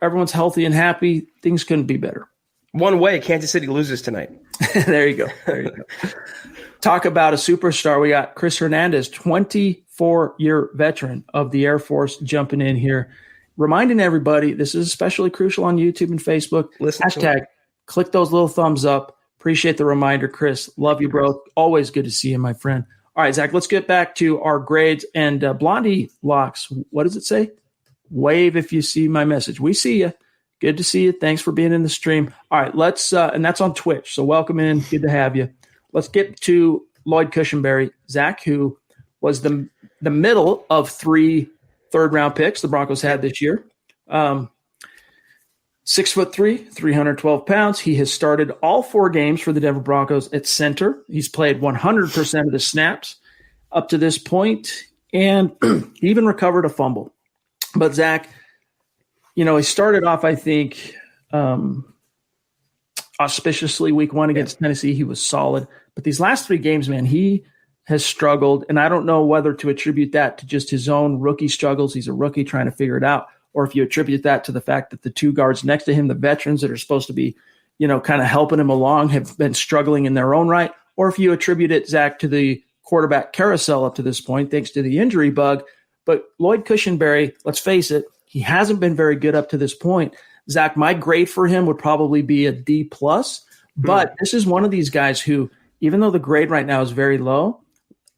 Everyone's healthy and happy. Things couldn't be better. One way, Kansas City loses tonight. There you go. Talk about a superstar. We got Chris Hernandez, 24-year veteran of the Air Force, jumping in here, reminding everybody this is especially crucial on YouTube and Facebook. Hashtag click those little thumbs up. Appreciate the reminder, Chris. Love you, bro. Always good to see you, my friend. All right, Zach, let's get back to our grades. And Blondie Locks, what does it say? Wave if you see my message. We see you. Good to see you. Thanks for being in the stream. All right, let's and that's on Twitch. So welcome in. Good to have you. Let's get to Lloyd Cushenberry, Zach, who was the middle of 3 third-round picks the Broncos had this year. 6'3", 312 pounds. He has started all 4 games for the Denver Broncos at center. He's played 100% of the snaps up to this point, and he even recovered a fumble. But Zach, he started off, I think, auspiciously week 1 against Tennessee. He was solid. But these last 3 games, man, he has struggled. And I don't know whether to attribute that to just his own rookie struggles. He's a rookie trying to figure it out. Or if you attribute that to the fact that the 2 guards next to him, the veterans that are supposed to be, kind of helping him along, have been struggling in their own right. Or if you attribute it, Zach, to the quarterback carousel up to this point, thanks to the injury bug. But Lloyd Cushenberry, let's face it, he hasn't been very good up to this point. Zach, my grade for him would probably be a D+, but this is one of these guys who, even though the grade right now is very low,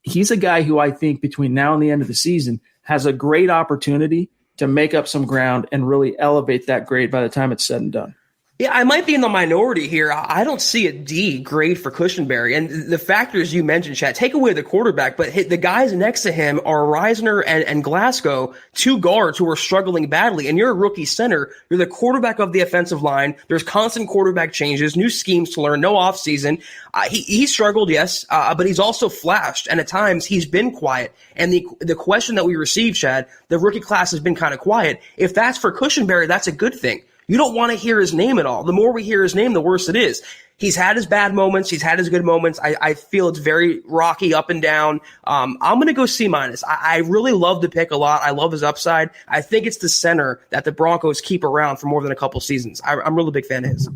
he's a guy who I think between now and the end of the season has a great opportunity to make up some ground and really elevate that grade by the time it's said and done. Yeah, I might be in the minority here. I don't see a D grade for Cushenberry. And the factors you mentioned, Chad, take away the quarterback, but the guys next to him are Reisner and Glasgow, 2 guards who are struggling badly. And you're a rookie center. You're the quarterback of the offensive line. There's constant quarterback changes, new schemes to learn, no offseason. He struggled, yes, but he's also flashed. And at times he's been quiet. And the question that we received, Chad, the rookie class has been kind of quiet. If that's for Cushenberry, that's a good thing. You don't want to hear his name at all. The more we hear his name, the worse it is. He's had his bad moments. He's had his good moments. I feel it's very rocky up and down. I'm going to go C-. I really love the pick a lot. I love his upside. I think it's the center that the Broncos keep around for more than a couple seasons. I'm really a big fan of his. All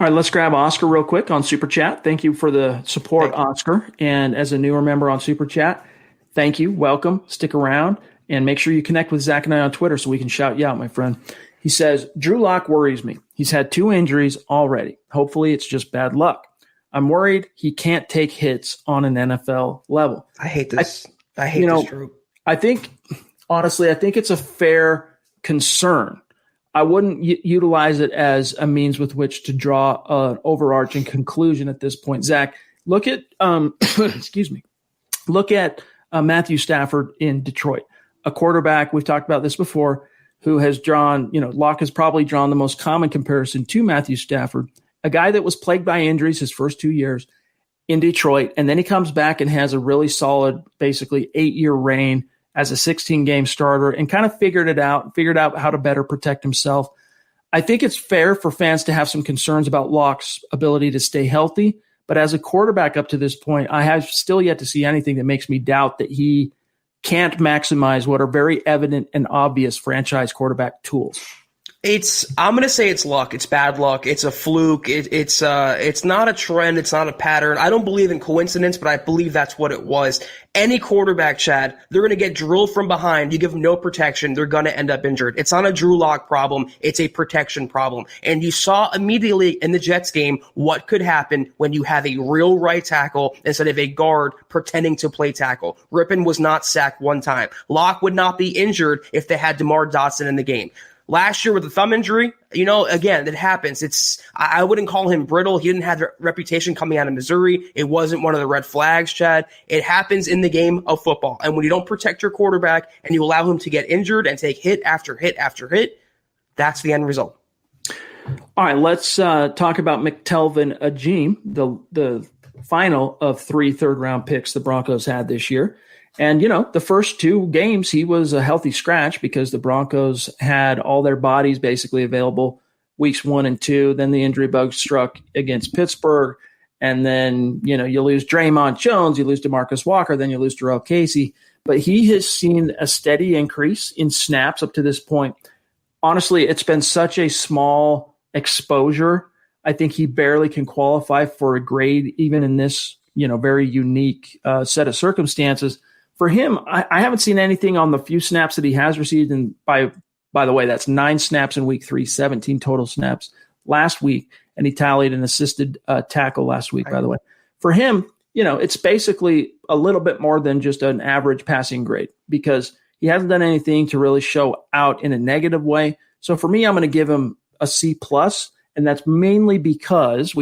right, let's grab Oscar real quick on Super Chat. Thank you for the support, Oscar. And as a newer member on Super Chat, thank you. Welcome. Stick around. And make sure you connect with Zach and I on Twitter so we can shout you out, my friend. He says, Drew Lock worries me. He's had 2 injuries already. Hopefully it's just bad luck. I'm worried he can't take hits on an NFL level. I hate this. I hate this, Drew. I think it's a fair concern. I wouldn't utilize it as a means with which to draw an overarching conclusion at this point. Zach, look at Look at Matthew Stafford in Detroit, a quarterback. We've talked about this before, who has drawn, Locke has probably drawn the most common comparison to Matthew Stafford, a guy that was plagued by injuries his first 2 years in Detroit. And then he comes back and has a really solid, basically 8-year reign as a 16-game starter and kind of figured out how to better protect himself. I think it's fair for fans to have some concerns about Locke's ability to stay healthy. But as a quarterback up to this point, I have still yet to see anything that makes me doubt that he can't maximize what are very evident and obvious franchise quarterback tools. I'm going to say it's luck. It's bad luck. It's a fluke. It's not a trend. It's not a pattern. I don't believe in coincidence, but I believe that's what it was. Any quarterback, Chad, they're going to get drilled from behind. You give them no protection, they're going to end up injured. It's not a Drew Lock problem. It's a protection problem. And you saw immediately in the Jets game what could happen when you have a real right tackle instead of a guard pretending to play tackle. Rippon was not sacked one time. Lock would not be injured if they had DeMar Dotson in the game. Last year with the thumb injury, again, it happens. I wouldn't call him brittle. He didn't have the reputation coming out of Missouri. It wasn't one of the red flags, Chad. It happens in the game of football. And when you don't protect your quarterback and you allow him to get injured and take hit after hit after hit, that's the end result. All right, let's talk about McTelvin Agim, the final of 3 third-round picks the Broncos had this year. And, the first 2 games, he was a healthy scratch because the Broncos had all their bodies basically available weeks 1 and 2. Then the injury bug struck against Pittsburgh. And then, you lose Draymond Jones, you lose DeMarcus Walker, then you lose Jarrell Casey. But he has seen a steady increase in snaps up to this point. Honestly, it's been such a small exposure. I think he barely can qualify for a grade, even in this, very unique set of circumstances. For him, I haven't seen anything on the few snaps that he has received. And by the way, that's 9 snaps in week 3, 17 total snaps last week. And he tallied an assisted tackle last week, by the way. For him, it's basically a little bit more than just an average passing grade because he hasn't done anything to really show out in a negative way. So for me, I'm going to give him a C+, and that's mainly because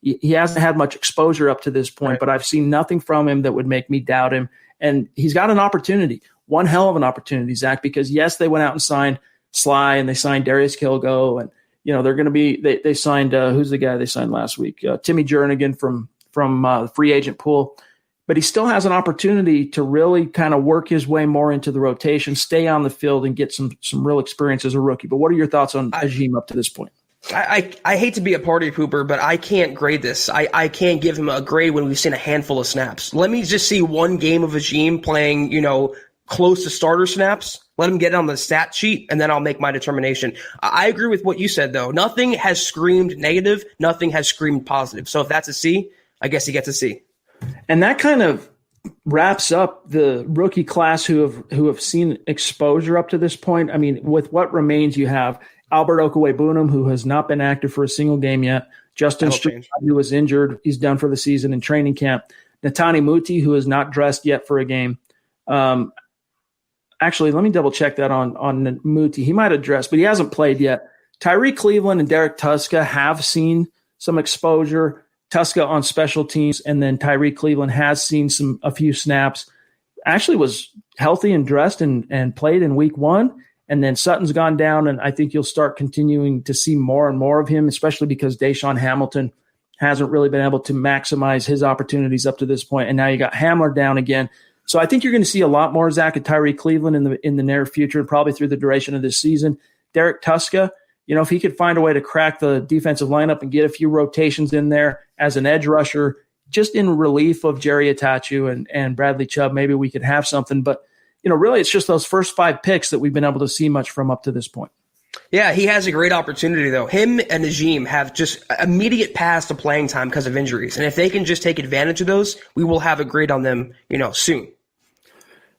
he hasn't had much exposure up to this point, right. But I've seen nothing from him that would make me doubt him. And he's got an opportunity, one hell of an opportunity, Zach, because yes, they went out and signed Sly and they signed Darius Kilgo, and they're going to be they signed who's the guy they signed last week? Timmy Jernigan from the free agent pool. But he still has an opportunity to really kind of work his way more into the rotation, stay on the field, and get some real experience as a rookie. But what are your thoughts on Agim up to this point? I hate to be a party pooper, but I can't grade this. I can't give him a grade when we've seen a handful of snaps. Let me just see one game of Agim playing, close to starter snaps. Let him get it on the stat sheet, and then I'll make my determination. I agree with what you said, though. Nothing has screamed negative. Nothing has screamed positive. So if that's a C, I guess he gets a C. And that kind of wraps up the rookie class who have seen exposure up to this point. I mean, with what remains, you have Albert Okwuegbunam, who has not been active for a single game yet. Justin Street, who was injured. He's done for the season in training camp. Netane Muti, who is not dressed yet for a game. Actually, let me double check that on Muti. He might have dressed, but he hasn't played yet. Tyree Cleveland and Derek Tuska have seen some exposure. Tuska on special teams, and then Tyree Cleveland has seen a few snaps. Actually was healthy and dressed and played in week 1. And then Sutton's gone down, and I think you'll start continuing to see more and more of him, especially because Deshaun Hamilton hasn't really been able to maximize his opportunities up to this point. And now you got Hamler down again. So I think you're going to see a lot more Zach and Tyree Cleveland in the near future, and probably through the duration of this season. Derek Tuska, if he could find a way to crack the defensive lineup and get a few rotations in there as an edge rusher, just in relief of Jerry Atachu and Bradley Chubb, maybe we could have something. But, really it's just those first 5 picks that we've been able to see much from up to this point. Yeah, he has a great opportunity, though. Him and Agim have just immediate paths to playing time because of injuries. And if they can just take advantage of those, we will have a grade on them, soon.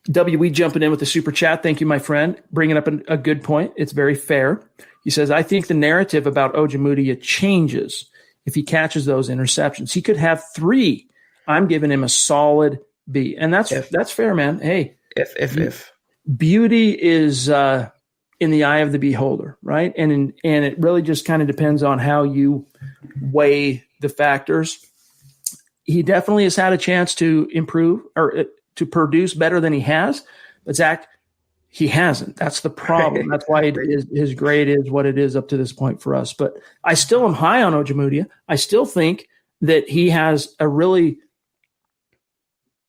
WE jumping in with the super chat. Thank you, my friend. Bringing up a good point. It's very fair. He says, I think the narrative about Ogiemudia changes if he catches those interceptions. He could have 3. I'm giving him a solid B. And that's fair, man. Hey, if beauty is in the eye of the beholder, right? And it really just kind of depends on how you weigh the factors. He definitely has had a chance to improve or to produce better than he has, but Zach, he hasn't. That's the problem. That's why his grade is what it is up to this point for us. But I still am high on Ogiemudia. I still think that he has a really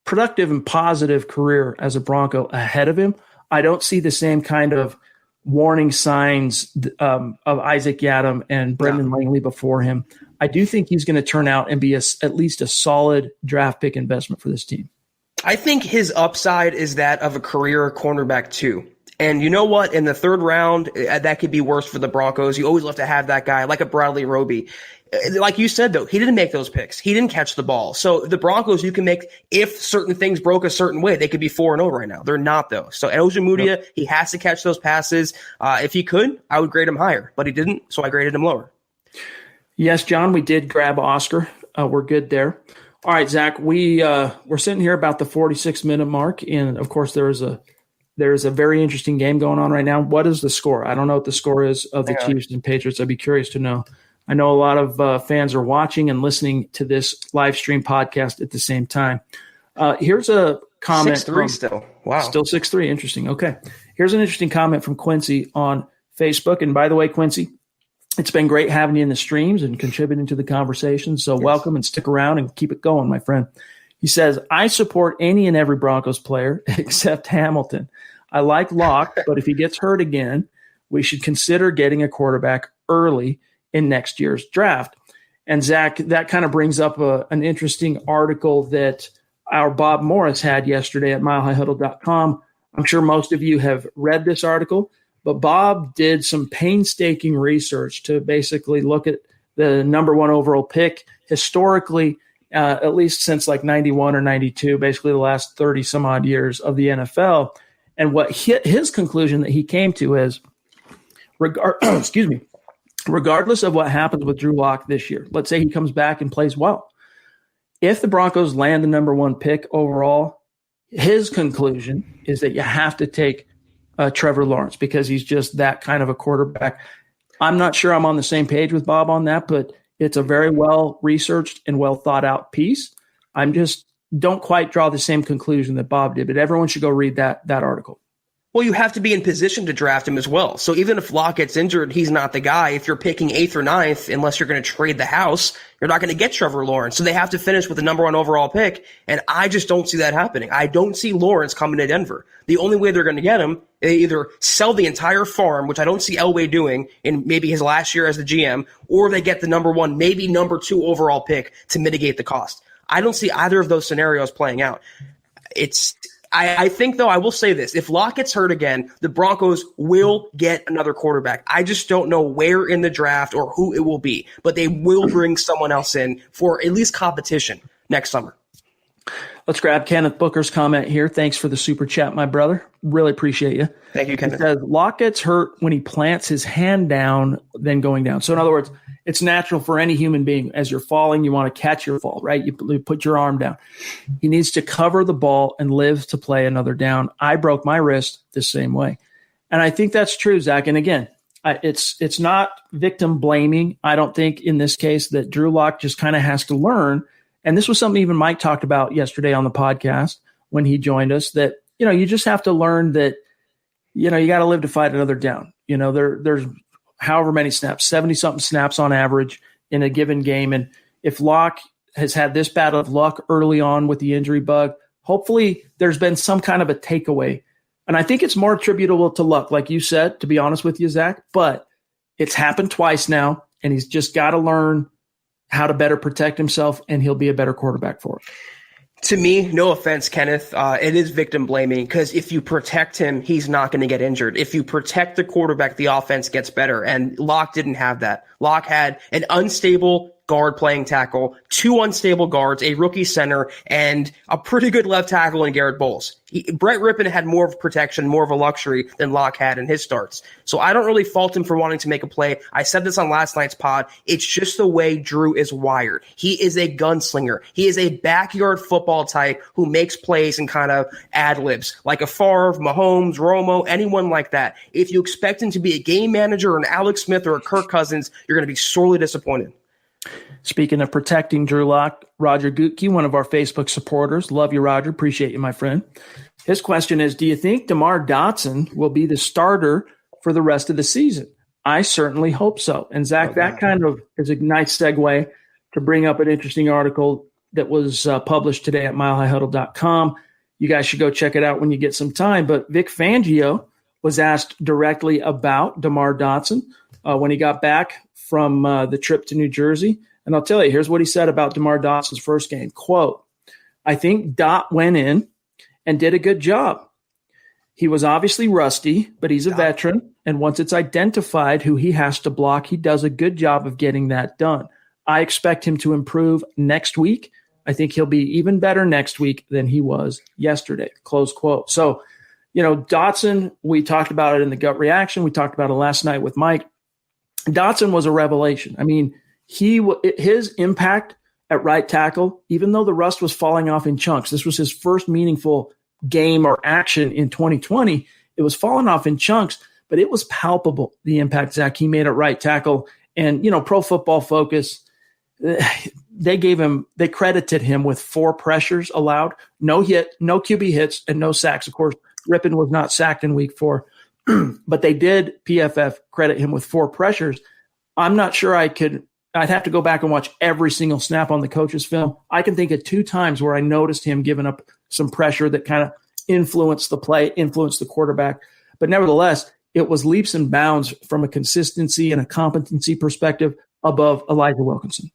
productive and positive career as a Bronco ahead of him. I don't see the same kind of warning signs of Isaac Yadam and Brendan Langley before him. I do think he's going to turn out and be at least a solid draft pick investment for this team. I think his upside is that of a career cornerback too. And you know what? In the 3rd round, that could be worse for the Broncos. You always love to have that guy like a Bradley Roby. Like you said, though, he didn't make those picks. He didn't catch the ball. So the Broncos, you can make, if certain things broke a certain way, they could be 4-0 right now. They're not, though. So Ogiemudia, he has to catch those passes. If he could, I would grade him higher, but he didn't, so I graded him lower. Yes, John, we did grab Oscar. We're good there. All right, Zach, we're sitting here about the 46-minute mark, and of course there is a very interesting game going on right now. What is the score? I don't know what the score is of the Chiefs and Patriots. I'd be curious to know. I know a lot of fans are watching and listening to this live stream podcast at the same time. Here's a comment. 6-3 still. Wow. Still 6-3. Interesting. Okay. Here's an interesting comment from Quincy on Facebook. And by the way, Quincy, it's been great having you in the streams and contributing to the conversation. So welcome and stick around and keep it going, my friend. He says, I support any and every Broncos player except Hamilton. I like Locke, but if he gets hurt again, we should consider getting a quarterback early in next year's draft. And Zach, that kind of brings up an interesting article that our Bob Morris had yesterday at milehighhuddle.com. I'm sure most of you have read this article, but Bob did some painstaking research to basically look at the number one overall pick historically, at least since like 91 or 92, basically the last 30 some odd years of the NFL. And what his conclusion that he came to is, regardless of what happens with Drew Lock this year, let's say he comes back and plays well. If the Broncos land the number one pick overall, his conclusion is that you have to take Trevor Lawrence because he's just that kind of a quarterback. I'm not sure I'm on the same page with Bob on that, but it's a very well-researched and well-thought-out piece. I'm just don't quite draw the same conclusion that Bob did, but everyone should go read that article. Well, you have to be in position to draft him as well. So even if Locke gets injured, he's not the guy. If you're picking 8th or 9th, unless you're going to trade the house, you're not going to get Trevor Lawrence. So they have to finish with the number one overall pick, and I just don't see that happening. I don't see Lawrence coming to Denver. The only way they're going to get him, they either sell the entire farm, which I don't see Elway doing in maybe his last year as the GM, or they get the number one, maybe number 2 overall pick to mitigate the cost. I don't see either of those scenarios playing out. I think, though, I will say this. If Locke gets hurt again, the Broncos will get another quarterback. I just don't know where in the draft or who it will be, but they will bring someone else in for at least competition next summer. Let's grab Kenneth Booker's comment here. Thanks for the super chat, my brother. Really appreciate you. Thank you, Kenneth. He says, Locke gets hurt when he plants his hand down, then going down. So in other words, it's natural for any human being. As you're falling, you want to catch your fall, right? You put your arm down. He needs to cover the ball and live to play another down. I broke my wrist the same way. And I think that's true, Zach. And again, it's not victim blaming. I don't think in this case that Drew Lock just kind of has to learn. And this was something even Mike talked about yesterday on the podcast when he joined us, that, you just have to learn that, you got to live to fight another down. There's however many snaps, 70-something snaps on average in a given game. And if Locke has had this bad of luck early on with the injury bug, hopefully there's been some kind of a takeaway. And I think it's more attributable to luck, like you said, to be honest with you, Zach. But it's happened twice now, and he's just got to learn how to better protect himself, and he'll be a better quarterback for it. To me, no offense, Kenneth, it is victim blaming because if you protect him, he's not going to get injured. If you protect the quarterback, the offense gets better. And Locke didn't have that. Locke had an unstable guard playing tackle, 2 unstable guards, a rookie center, and a pretty good left tackle in Garrett Bowles. Brett Rippon had more of protection, more of a luxury than Locke had in his starts. So I don't really fault him for wanting to make a play. I said this on last night's pod. It's just the way Drew is wired. He is a gunslinger. He is a backyard football type who makes plays and kind of ad-libs, like a Favre, Mahomes, Romo, anyone like that. If you expect him to be a game manager or an Alex Smith or a Kirk Cousins, you're going to be sorely disappointed. Speaking of protecting Drew Lock, Roger Gutke, one of our Facebook supporters. Love you, Roger. Appreciate you, my friend. His question is, do you think DeMar Dotson will be the starter for the rest of the season? I certainly hope so. And, Zach, that kind of is a nice segue to bring up an interesting article that was published today at milehighhuddle.com. You guys should go check it out when you get some time. But Vic Fangio was asked directly about DeMar Dotson when he got back from the trip to New Jersey. And I'll tell you, here's what he said about DeMar Dotson's first game. Quote, I think Dot went in and did a good job. He was obviously rusty, but he's a veteran. And once it's identified who he has to block, he does a good job of getting that done. I expect him to improve next week. I think he'll be even better next week than he was yesterday. Close quote. So, Dotson, we talked about it in the gut reaction. We talked about it last night with Mike. Dotson was a revelation. I mean, his impact at right tackle, even though the rust was falling off in chunks, this was his first meaningful game or action in 2020. It was falling off in chunks, but it was palpable, the impact, Zach, he made at right tackle. And, Pro Football Focus, they credited him with 4 pressures allowed, no QB hits, and no sacks. Of course, Rippon was not sacked in week 4. But they did, PFF, credit him with 4 pressures. I'm not sure I'd have to go back and watch every single snap on the coach's film. I can think of 2 times where I noticed him giving up some pressure that kind of influenced the play, influenced the quarterback. But nevertheless, it was leaps and bounds from a consistency and a competency perspective above Elijah Wilkinson.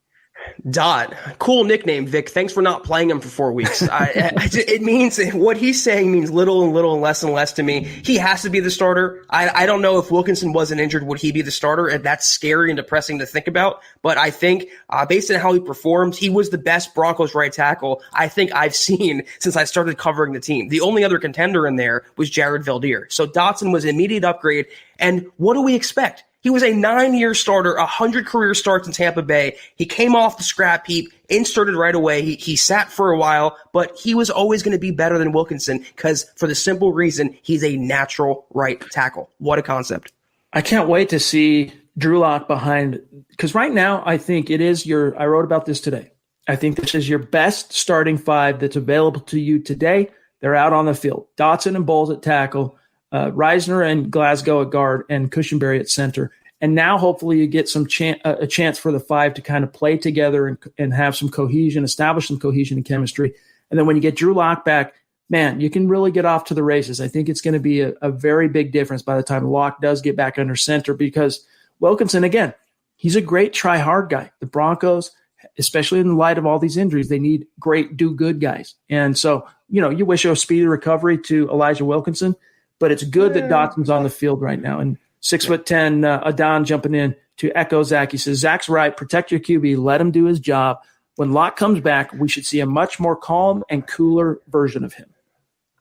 Dot. Cool nickname, Vic. Thanks for not playing him for 4 weeks. It means what he's saying means little and less to me. He has to be the starter. I don't know if Wilkinson wasn't injured, would he be the starter? And that's scary and depressing to think about. But I think based on how he performed, he was the best Broncos right tackle I think I've seen since I started covering the team. The only other contender in there was Jared Veldheer. So Dotson was an immediate upgrade. And what do we expect? He was a 9-year starter, 100 career starts in Tampa Bay. He came off the scrap heap, inserted right away. He sat for a while, but he was always going to be better than Wilkinson because for the simple reason he's a natural right tackle. What a concept. I can't wait to see Drew Lock behind, because right now I think it is I wrote about this today. I think this is your best starting 5 that's available to you today. They're out on the field. Dotson and Bowles at tackle. Reisner and Glasgow at guard, and Cushenberry at center. And now hopefully you get a chance for the 5 to kind of play together and have some cohesion, establish some cohesion and chemistry. And then when you get Drew Lock back, man, you can really get off to the races. I think it's going to be a very big difference by the time Lock does get back under center, because Wilkinson, again, he's a great try-hard guy. The Broncos, especially in the light of all these injuries, they need great do-good guys. And so, you wish a speedy recovery to Elijah Wilkinson, but it's good that Dotson's on the field right now. And 6'10", Adon jumping in to echo Zach. He says, Zach's right. Protect your QB. Let him do his job. When Locke comes back, we should see a much more calm and cooler version of him.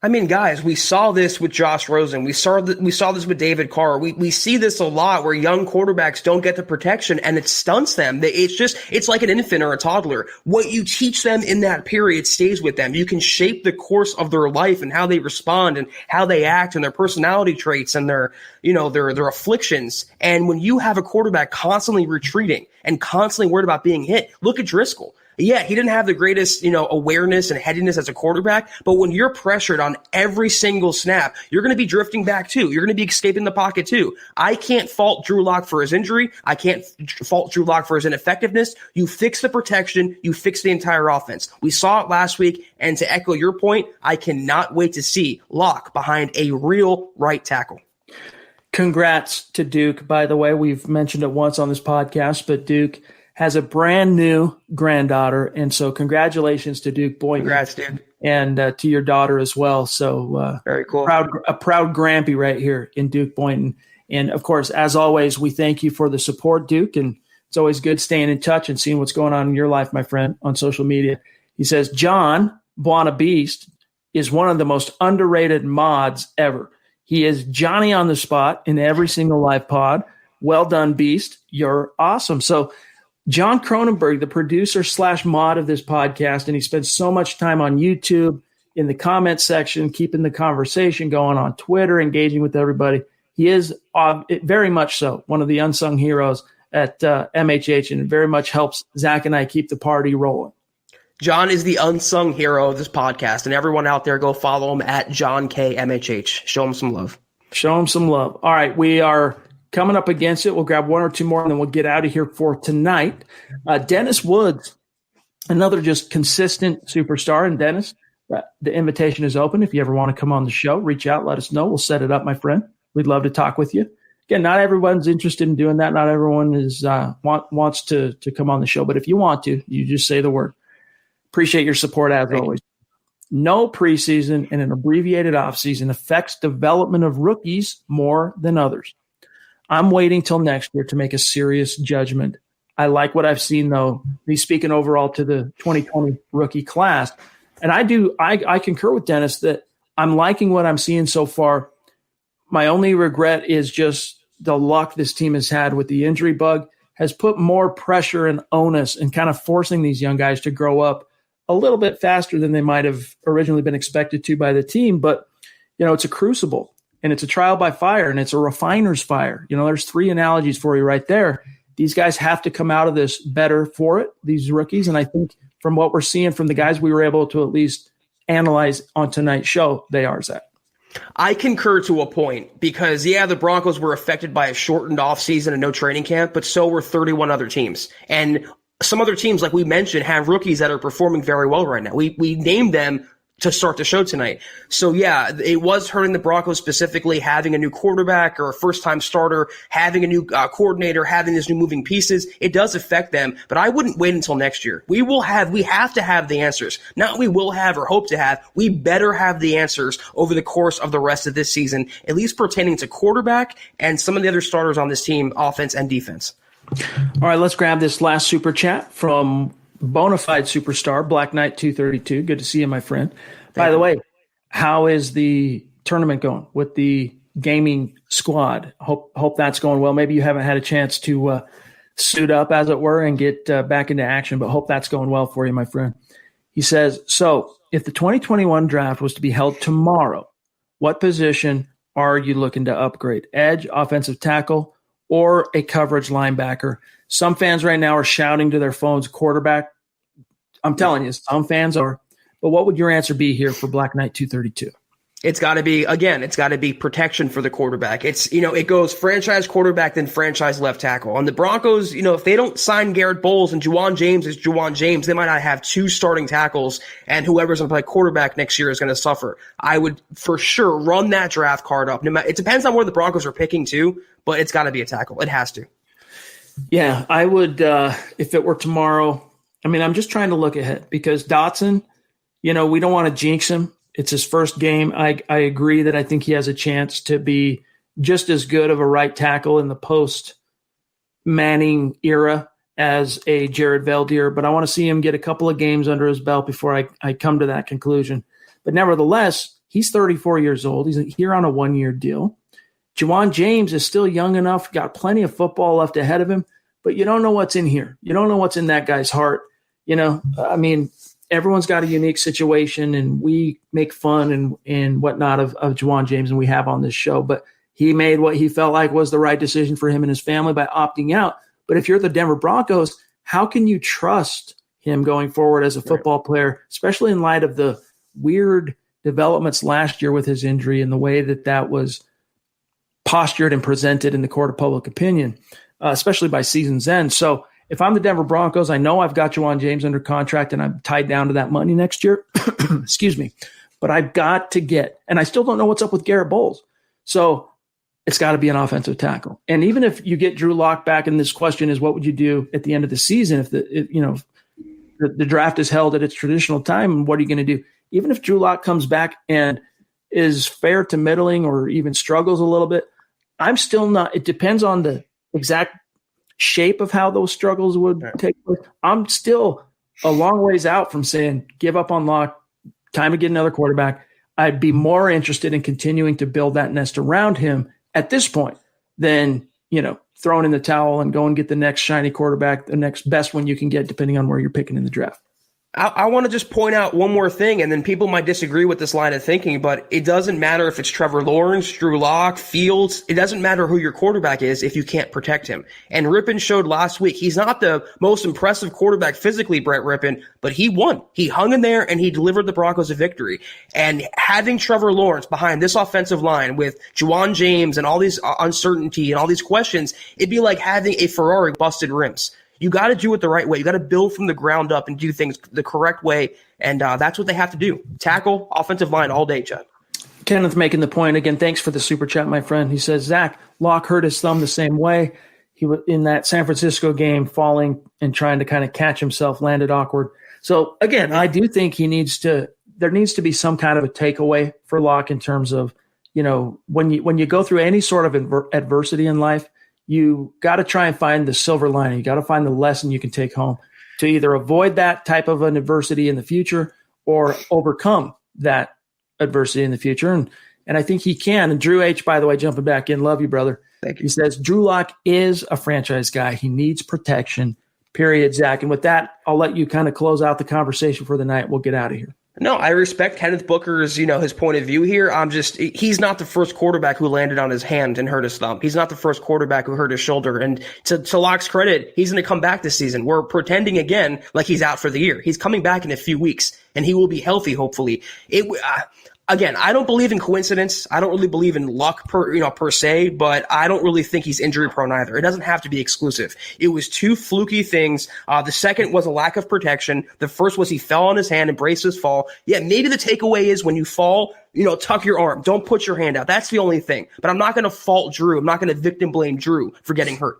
I mean, guys, we saw this with Josh Rosen. We saw this with David Carr. We see this a lot where young quarterbacks don't get the protection and it stunts them. It's like an infant or a toddler. What you teach them in that period stays with them. You can shape the course of their life and how they respond and how they act and their personality traits and their afflictions. And when you have a quarterback constantly retreating and constantly worried about being hit, look at Driscoll. Yeah, he didn't have the greatest, awareness and headiness as a quarterback, but when you're pressured on every single snap, you're going to be drifting back too. You're going to be escaping the pocket too. I can't fault Drew Lock for his injury. I can't fault Drew Lock for his ineffectiveness. You fix the protection. You fix the entire offense. We saw it last week, and to echo your point, I cannot wait to see Lock behind a real right tackle. Congrats to Duke, by the way. We've mentioned it once on this podcast, but Duke has a brand new granddaughter. And so congratulations to Duke Boynton. Congrats, dude. And to your daughter as well. So very cool. A proud Grampy right here in Duke Boynton. And of course, as always, we thank you for the support, Duke. And it's always good staying in touch and seeing what's going on in your life, my friend, on social media. He says, John Buona Beast is one of the most underrated mods ever. He is Johnny on the spot in every single live pod. Well done, Beast. You're awesome. So John Cronenberg, the producer / mod of this podcast, and he spends so much time on YouTube, in the comment section, keeping the conversation going on Twitter, engaging with everybody. He is very much so one of the unsung heroes at MHH, and very much helps Zach and I keep the party rolling. John is the unsung hero of this podcast, and everyone out there, go follow him at John K MHH. Show him some love. Show him some love. All right, we are coming up against it. We'll grab one or two more, and then we'll get out of here for tonight. Dennis Woods, another just consistent superstar. And Dennis, the invitation is open. If you ever want to come on the show, reach out, let us know. We'll set it up, my friend. We'd love to talk with you. Again, not everyone's interested in doing that. Not everyone is wants to come on the show. But if you want to, you just say the word. Appreciate your support as always. No preseason and an abbreviated offseason affects development of rookies more than others. I'm waiting till next year to make a serious judgment. I like what I've seen, though. He's speaking overall to the 2020 rookie class. And I concur with Dennis that I'm liking what I'm seeing so far. My only regret is just the luck this team has had with the injury bug has put more pressure and onus and kind of forcing these young guys to grow up a little bit faster than they might have originally been expected to by the team. But, it's a crucible. And it's a trial by fire, and it's a refiner's fire. There's 3 analogies for you right there. These guys have to come out of this better for it, these rookies. And I think from what we're seeing from the guys we were able to at least analyze on tonight's show, they are, Zach. I concur to a point because, the Broncos were affected by a shortened offseason and no training camp, but so were 31 other teams. And some other teams, like we mentioned, have rookies that are performing very well right now. We named them to start the show tonight. So yeah, it was hurting the Broncos specifically, having a new quarterback or a first-time starter, having a new coordinator, having these new moving pieces. It does affect them, but I wouldn't wait until next year. We have to have the answers. Not we will have or hope to have. We better have the answers over the course of the rest of this season, at least pertaining to quarterback and some of the other starters on this team, offense and defense. All right, let's grab this last super chat from Bonafide superstar, Black Knight 232. Good to see you, my friend. By the way, how is the tournament going with the gaming squad? Hope that's going well. Maybe you haven't had a chance to suit up, as it were, and get back into action, but hope that's going well for you, my friend. He says, so if the 2021 draft was to be held tomorrow, what position are you looking to upgrade? Edge, offensive tackle, or a coverage linebacker? Some fans right now are shouting to their phones, quarterback. I'm telling you, some fans are. But what would your answer be here for Black Knight 232? It's got to be protection for the quarterback. It goes franchise quarterback, then franchise left tackle. On the Broncos, if they don't sign Garrett Bowles and Juwan James is Juwan James, they might not have two starting tackles, and whoever's going to play quarterback next year is going to suffer. I would for sure run that draft card up. It depends on where the Broncos are picking too, but it's got to be a tackle. It has to. Yeah, I would, if it were tomorrow. I'm just trying to look ahead because Dotson, we don't want to jinx him. It's his first game. I agree that I think he has a chance to be just as good of a right tackle in the post-Manning era as a Jared Veldheer, but I want to see him get a couple of games under his belt before I come to that conclusion. But nevertheless, he's 34 years old. He's here on a one-year deal. Juwan James is still young enough, got plenty of football left ahead of him, but you don't know what's in here. You don't know what's in that guy's heart. Everyone's got a unique situation, and we make fun and whatnot of Juwan James, and we have on this show. But he made what he felt like was the right decision for him and his family by opting out. But if you're the Denver Broncos, how can you trust him going forward as a football player, especially in light of the weird developments last year with his injury and the way that was postured and presented in the court of public opinion, especially by season's end? So if I'm the Denver Broncos, I know I've got Juwan James under contract and I'm tied down to that money next year. Excuse me. But I've got to get, and I still don't know what's up with Garrett Bowles. So it's got to be an offensive tackle. And even if you get Drew Lock back, and this question is, what would you do at the end of the season if the draft is held at its traditional time? What are you going to do? Even if Drew Lock comes back and is fair to middling or even struggles a little bit, I'm still not. It depends on the exact shape of how those struggles would take place. I'm still a long ways out from saying give up on Lock, time to get another quarterback. I'd be more interested in continuing to build that nest around him at this point than throwing in the towel and go and get the next shiny quarterback, the next best one you can get, depending on where you're picking in the draft. I want to just point out one more thing, and then people might disagree with this line of thinking, but it doesn't matter if it's Trevor Lawrence, Drew Lock, Fields. It doesn't matter who your quarterback is if you can't protect him. And Rippon showed last week he's not the most impressive quarterback physically, Brett Rippon, but he won. He hung in there, and he delivered the Broncos a victory. And having Trevor Lawrence behind this offensive line with Juwan James and all these uncertainty and all these questions, it'd be like having a Ferrari busted rims. You got to do it the right way. You got to build from the ground up and do things the correct way, and that's what they have to do. Tackle, offensive line all day, Chad. Kenneth making the point again. Thanks for the super chat, my friend. He says, Zach, Locke hurt his thumb the same way. He was in that San Francisco game, falling and trying to kind of catch himself, landed awkward. So again, I do think there needs to be some kind of a takeaway for Locke in terms of, when you go through any sort of adversity in life, you got to try and find the silver lining. You got to find the lesson you can take home to either avoid that type of an adversity in the future or overcome that adversity in the future. And I think he can. And Drew H., by the way, jumping back in, love you, brother. Thank you. He says, Drew Lock is a franchise guy. He needs protection, period, Zach. And with that, I'll let you kind of close out the conversation for the night. We'll get out of here. No, I respect Kenneth Booker's, his point of view here. He's not the first quarterback who landed on his hand and hurt his thumb. He's not the first quarterback who hurt his shoulder. And to Locke's credit, he's going to come back this season. We're pretending again like he's out for the year. He's coming back in a few weeks, and he will be healthy, hopefully. Again, I don't believe in coincidence. I don't really believe in luck per se, but I don't really think he's injury prone either. It doesn't have to be exclusive. It was two fluky things. The second was a lack of protection. The first was he fell on his hand and braced his fall. Yeah, maybe the takeaway is when you fall, tuck your arm. Don't put your hand out. That's the only thing. But I'm not going to fault Drew. I'm not going to victim blame Drew for getting hurt.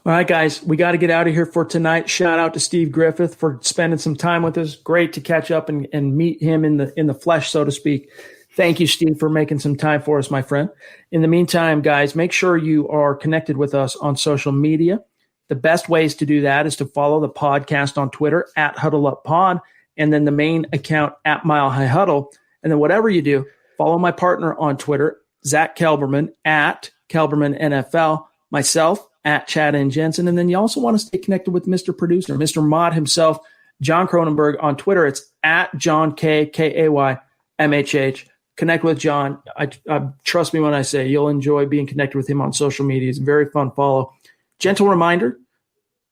All right, guys, we got to get out of here for tonight. Shout out to Steve Griffith for spending some time with us. Great to catch up and meet him in the flesh, so to speak. Thank you, Steve, for making some time for us, my friend. In the meantime, guys, make sure you are connected with us on social media. The best ways to do that is to follow the podcast on Twitter at HuddleUpPod, and then the main account at Mile High Huddle. And then whatever you do, follow my partner on Twitter, Zach Kelberman, at Kelberman NFL, myself, at Chad and Jensen. And then you also want to stay connected with Mr. Producer, Mr. Mod himself, John Cronenberg on Twitter. It's at John KKAYMHH. Connect with John. I trust me when I say you'll enjoy being connected with him on social media. It's a very fun follow. Gentle reminder,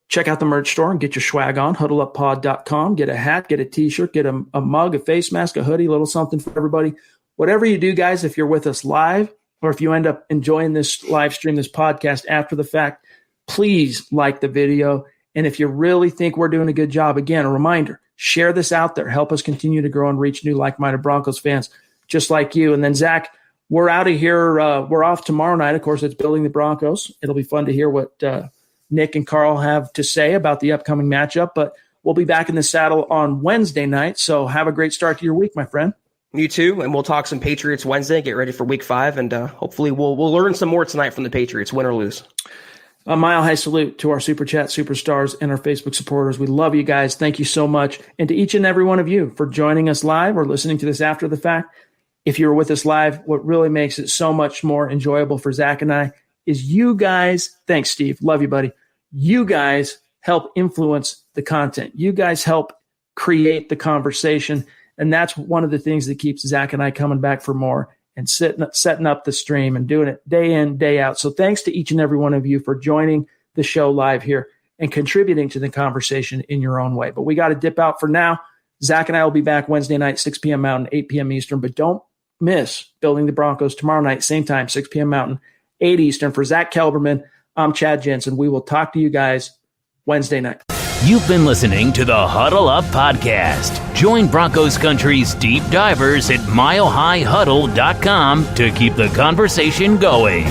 check out the merch store and get your swag on, huddleuppod.com. Get a hat, get a t-shirt, get a mug, a face mask, a hoodie, a little something for everybody. Whatever you do, guys, if you're with us live, or if you end up enjoying this live stream, this podcast after the fact, please like the video. And if you really think we're doing a good job, again, a reminder, share this out there. Help us continue to grow and reach new like-minded Broncos fans just like you. And then, Zach, we're out of here. We're off tomorrow night. Of course, it's Building the Broncos. It'll be fun to hear what Nick and Carl have to say about the upcoming matchup. But we'll be back in the saddle on Wednesday night. So have a great start to your week, my friend. You too, and we'll talk some Patriots Wednesday. Get ready for Week 5, and hopefully we'll learn some more tonight from the Patriots, win or lose. A mile high salute to our Super Chat superstars and our Facebook supporters. We love you guys. Thank you so much. And to each and every one of you for joining us live or listening to this after the fact. If you were with us live, what really makes it so much more enjoyable for Zach and I is you guys. Thanks, Steve. Love you, buddy. You guys help influence the content. You guys help create the conversation. And that's one of the things that keeps Zach and I coming back for more and setting up the stream and doing it day in, day out. So thanks to each and every one of you for joining the show live here and contributing to the conversation in your own way. But we got to dip out for now. Zach and I will be back Wednesday night, 6 p.m. Mountain, 8 p.m. Eastern. But don't miss Building the Broncos tomorrow night, same time, 6 p.m. Mountain, 8 Eastern. For Zach Kelberman, I'm Chad Jensen. We will talk to you guys Wednesday night. You've been listening to the Huddle Up Podcast. Join Broncos Country's deep divers at milehighhuddle.com to keep the conversation going.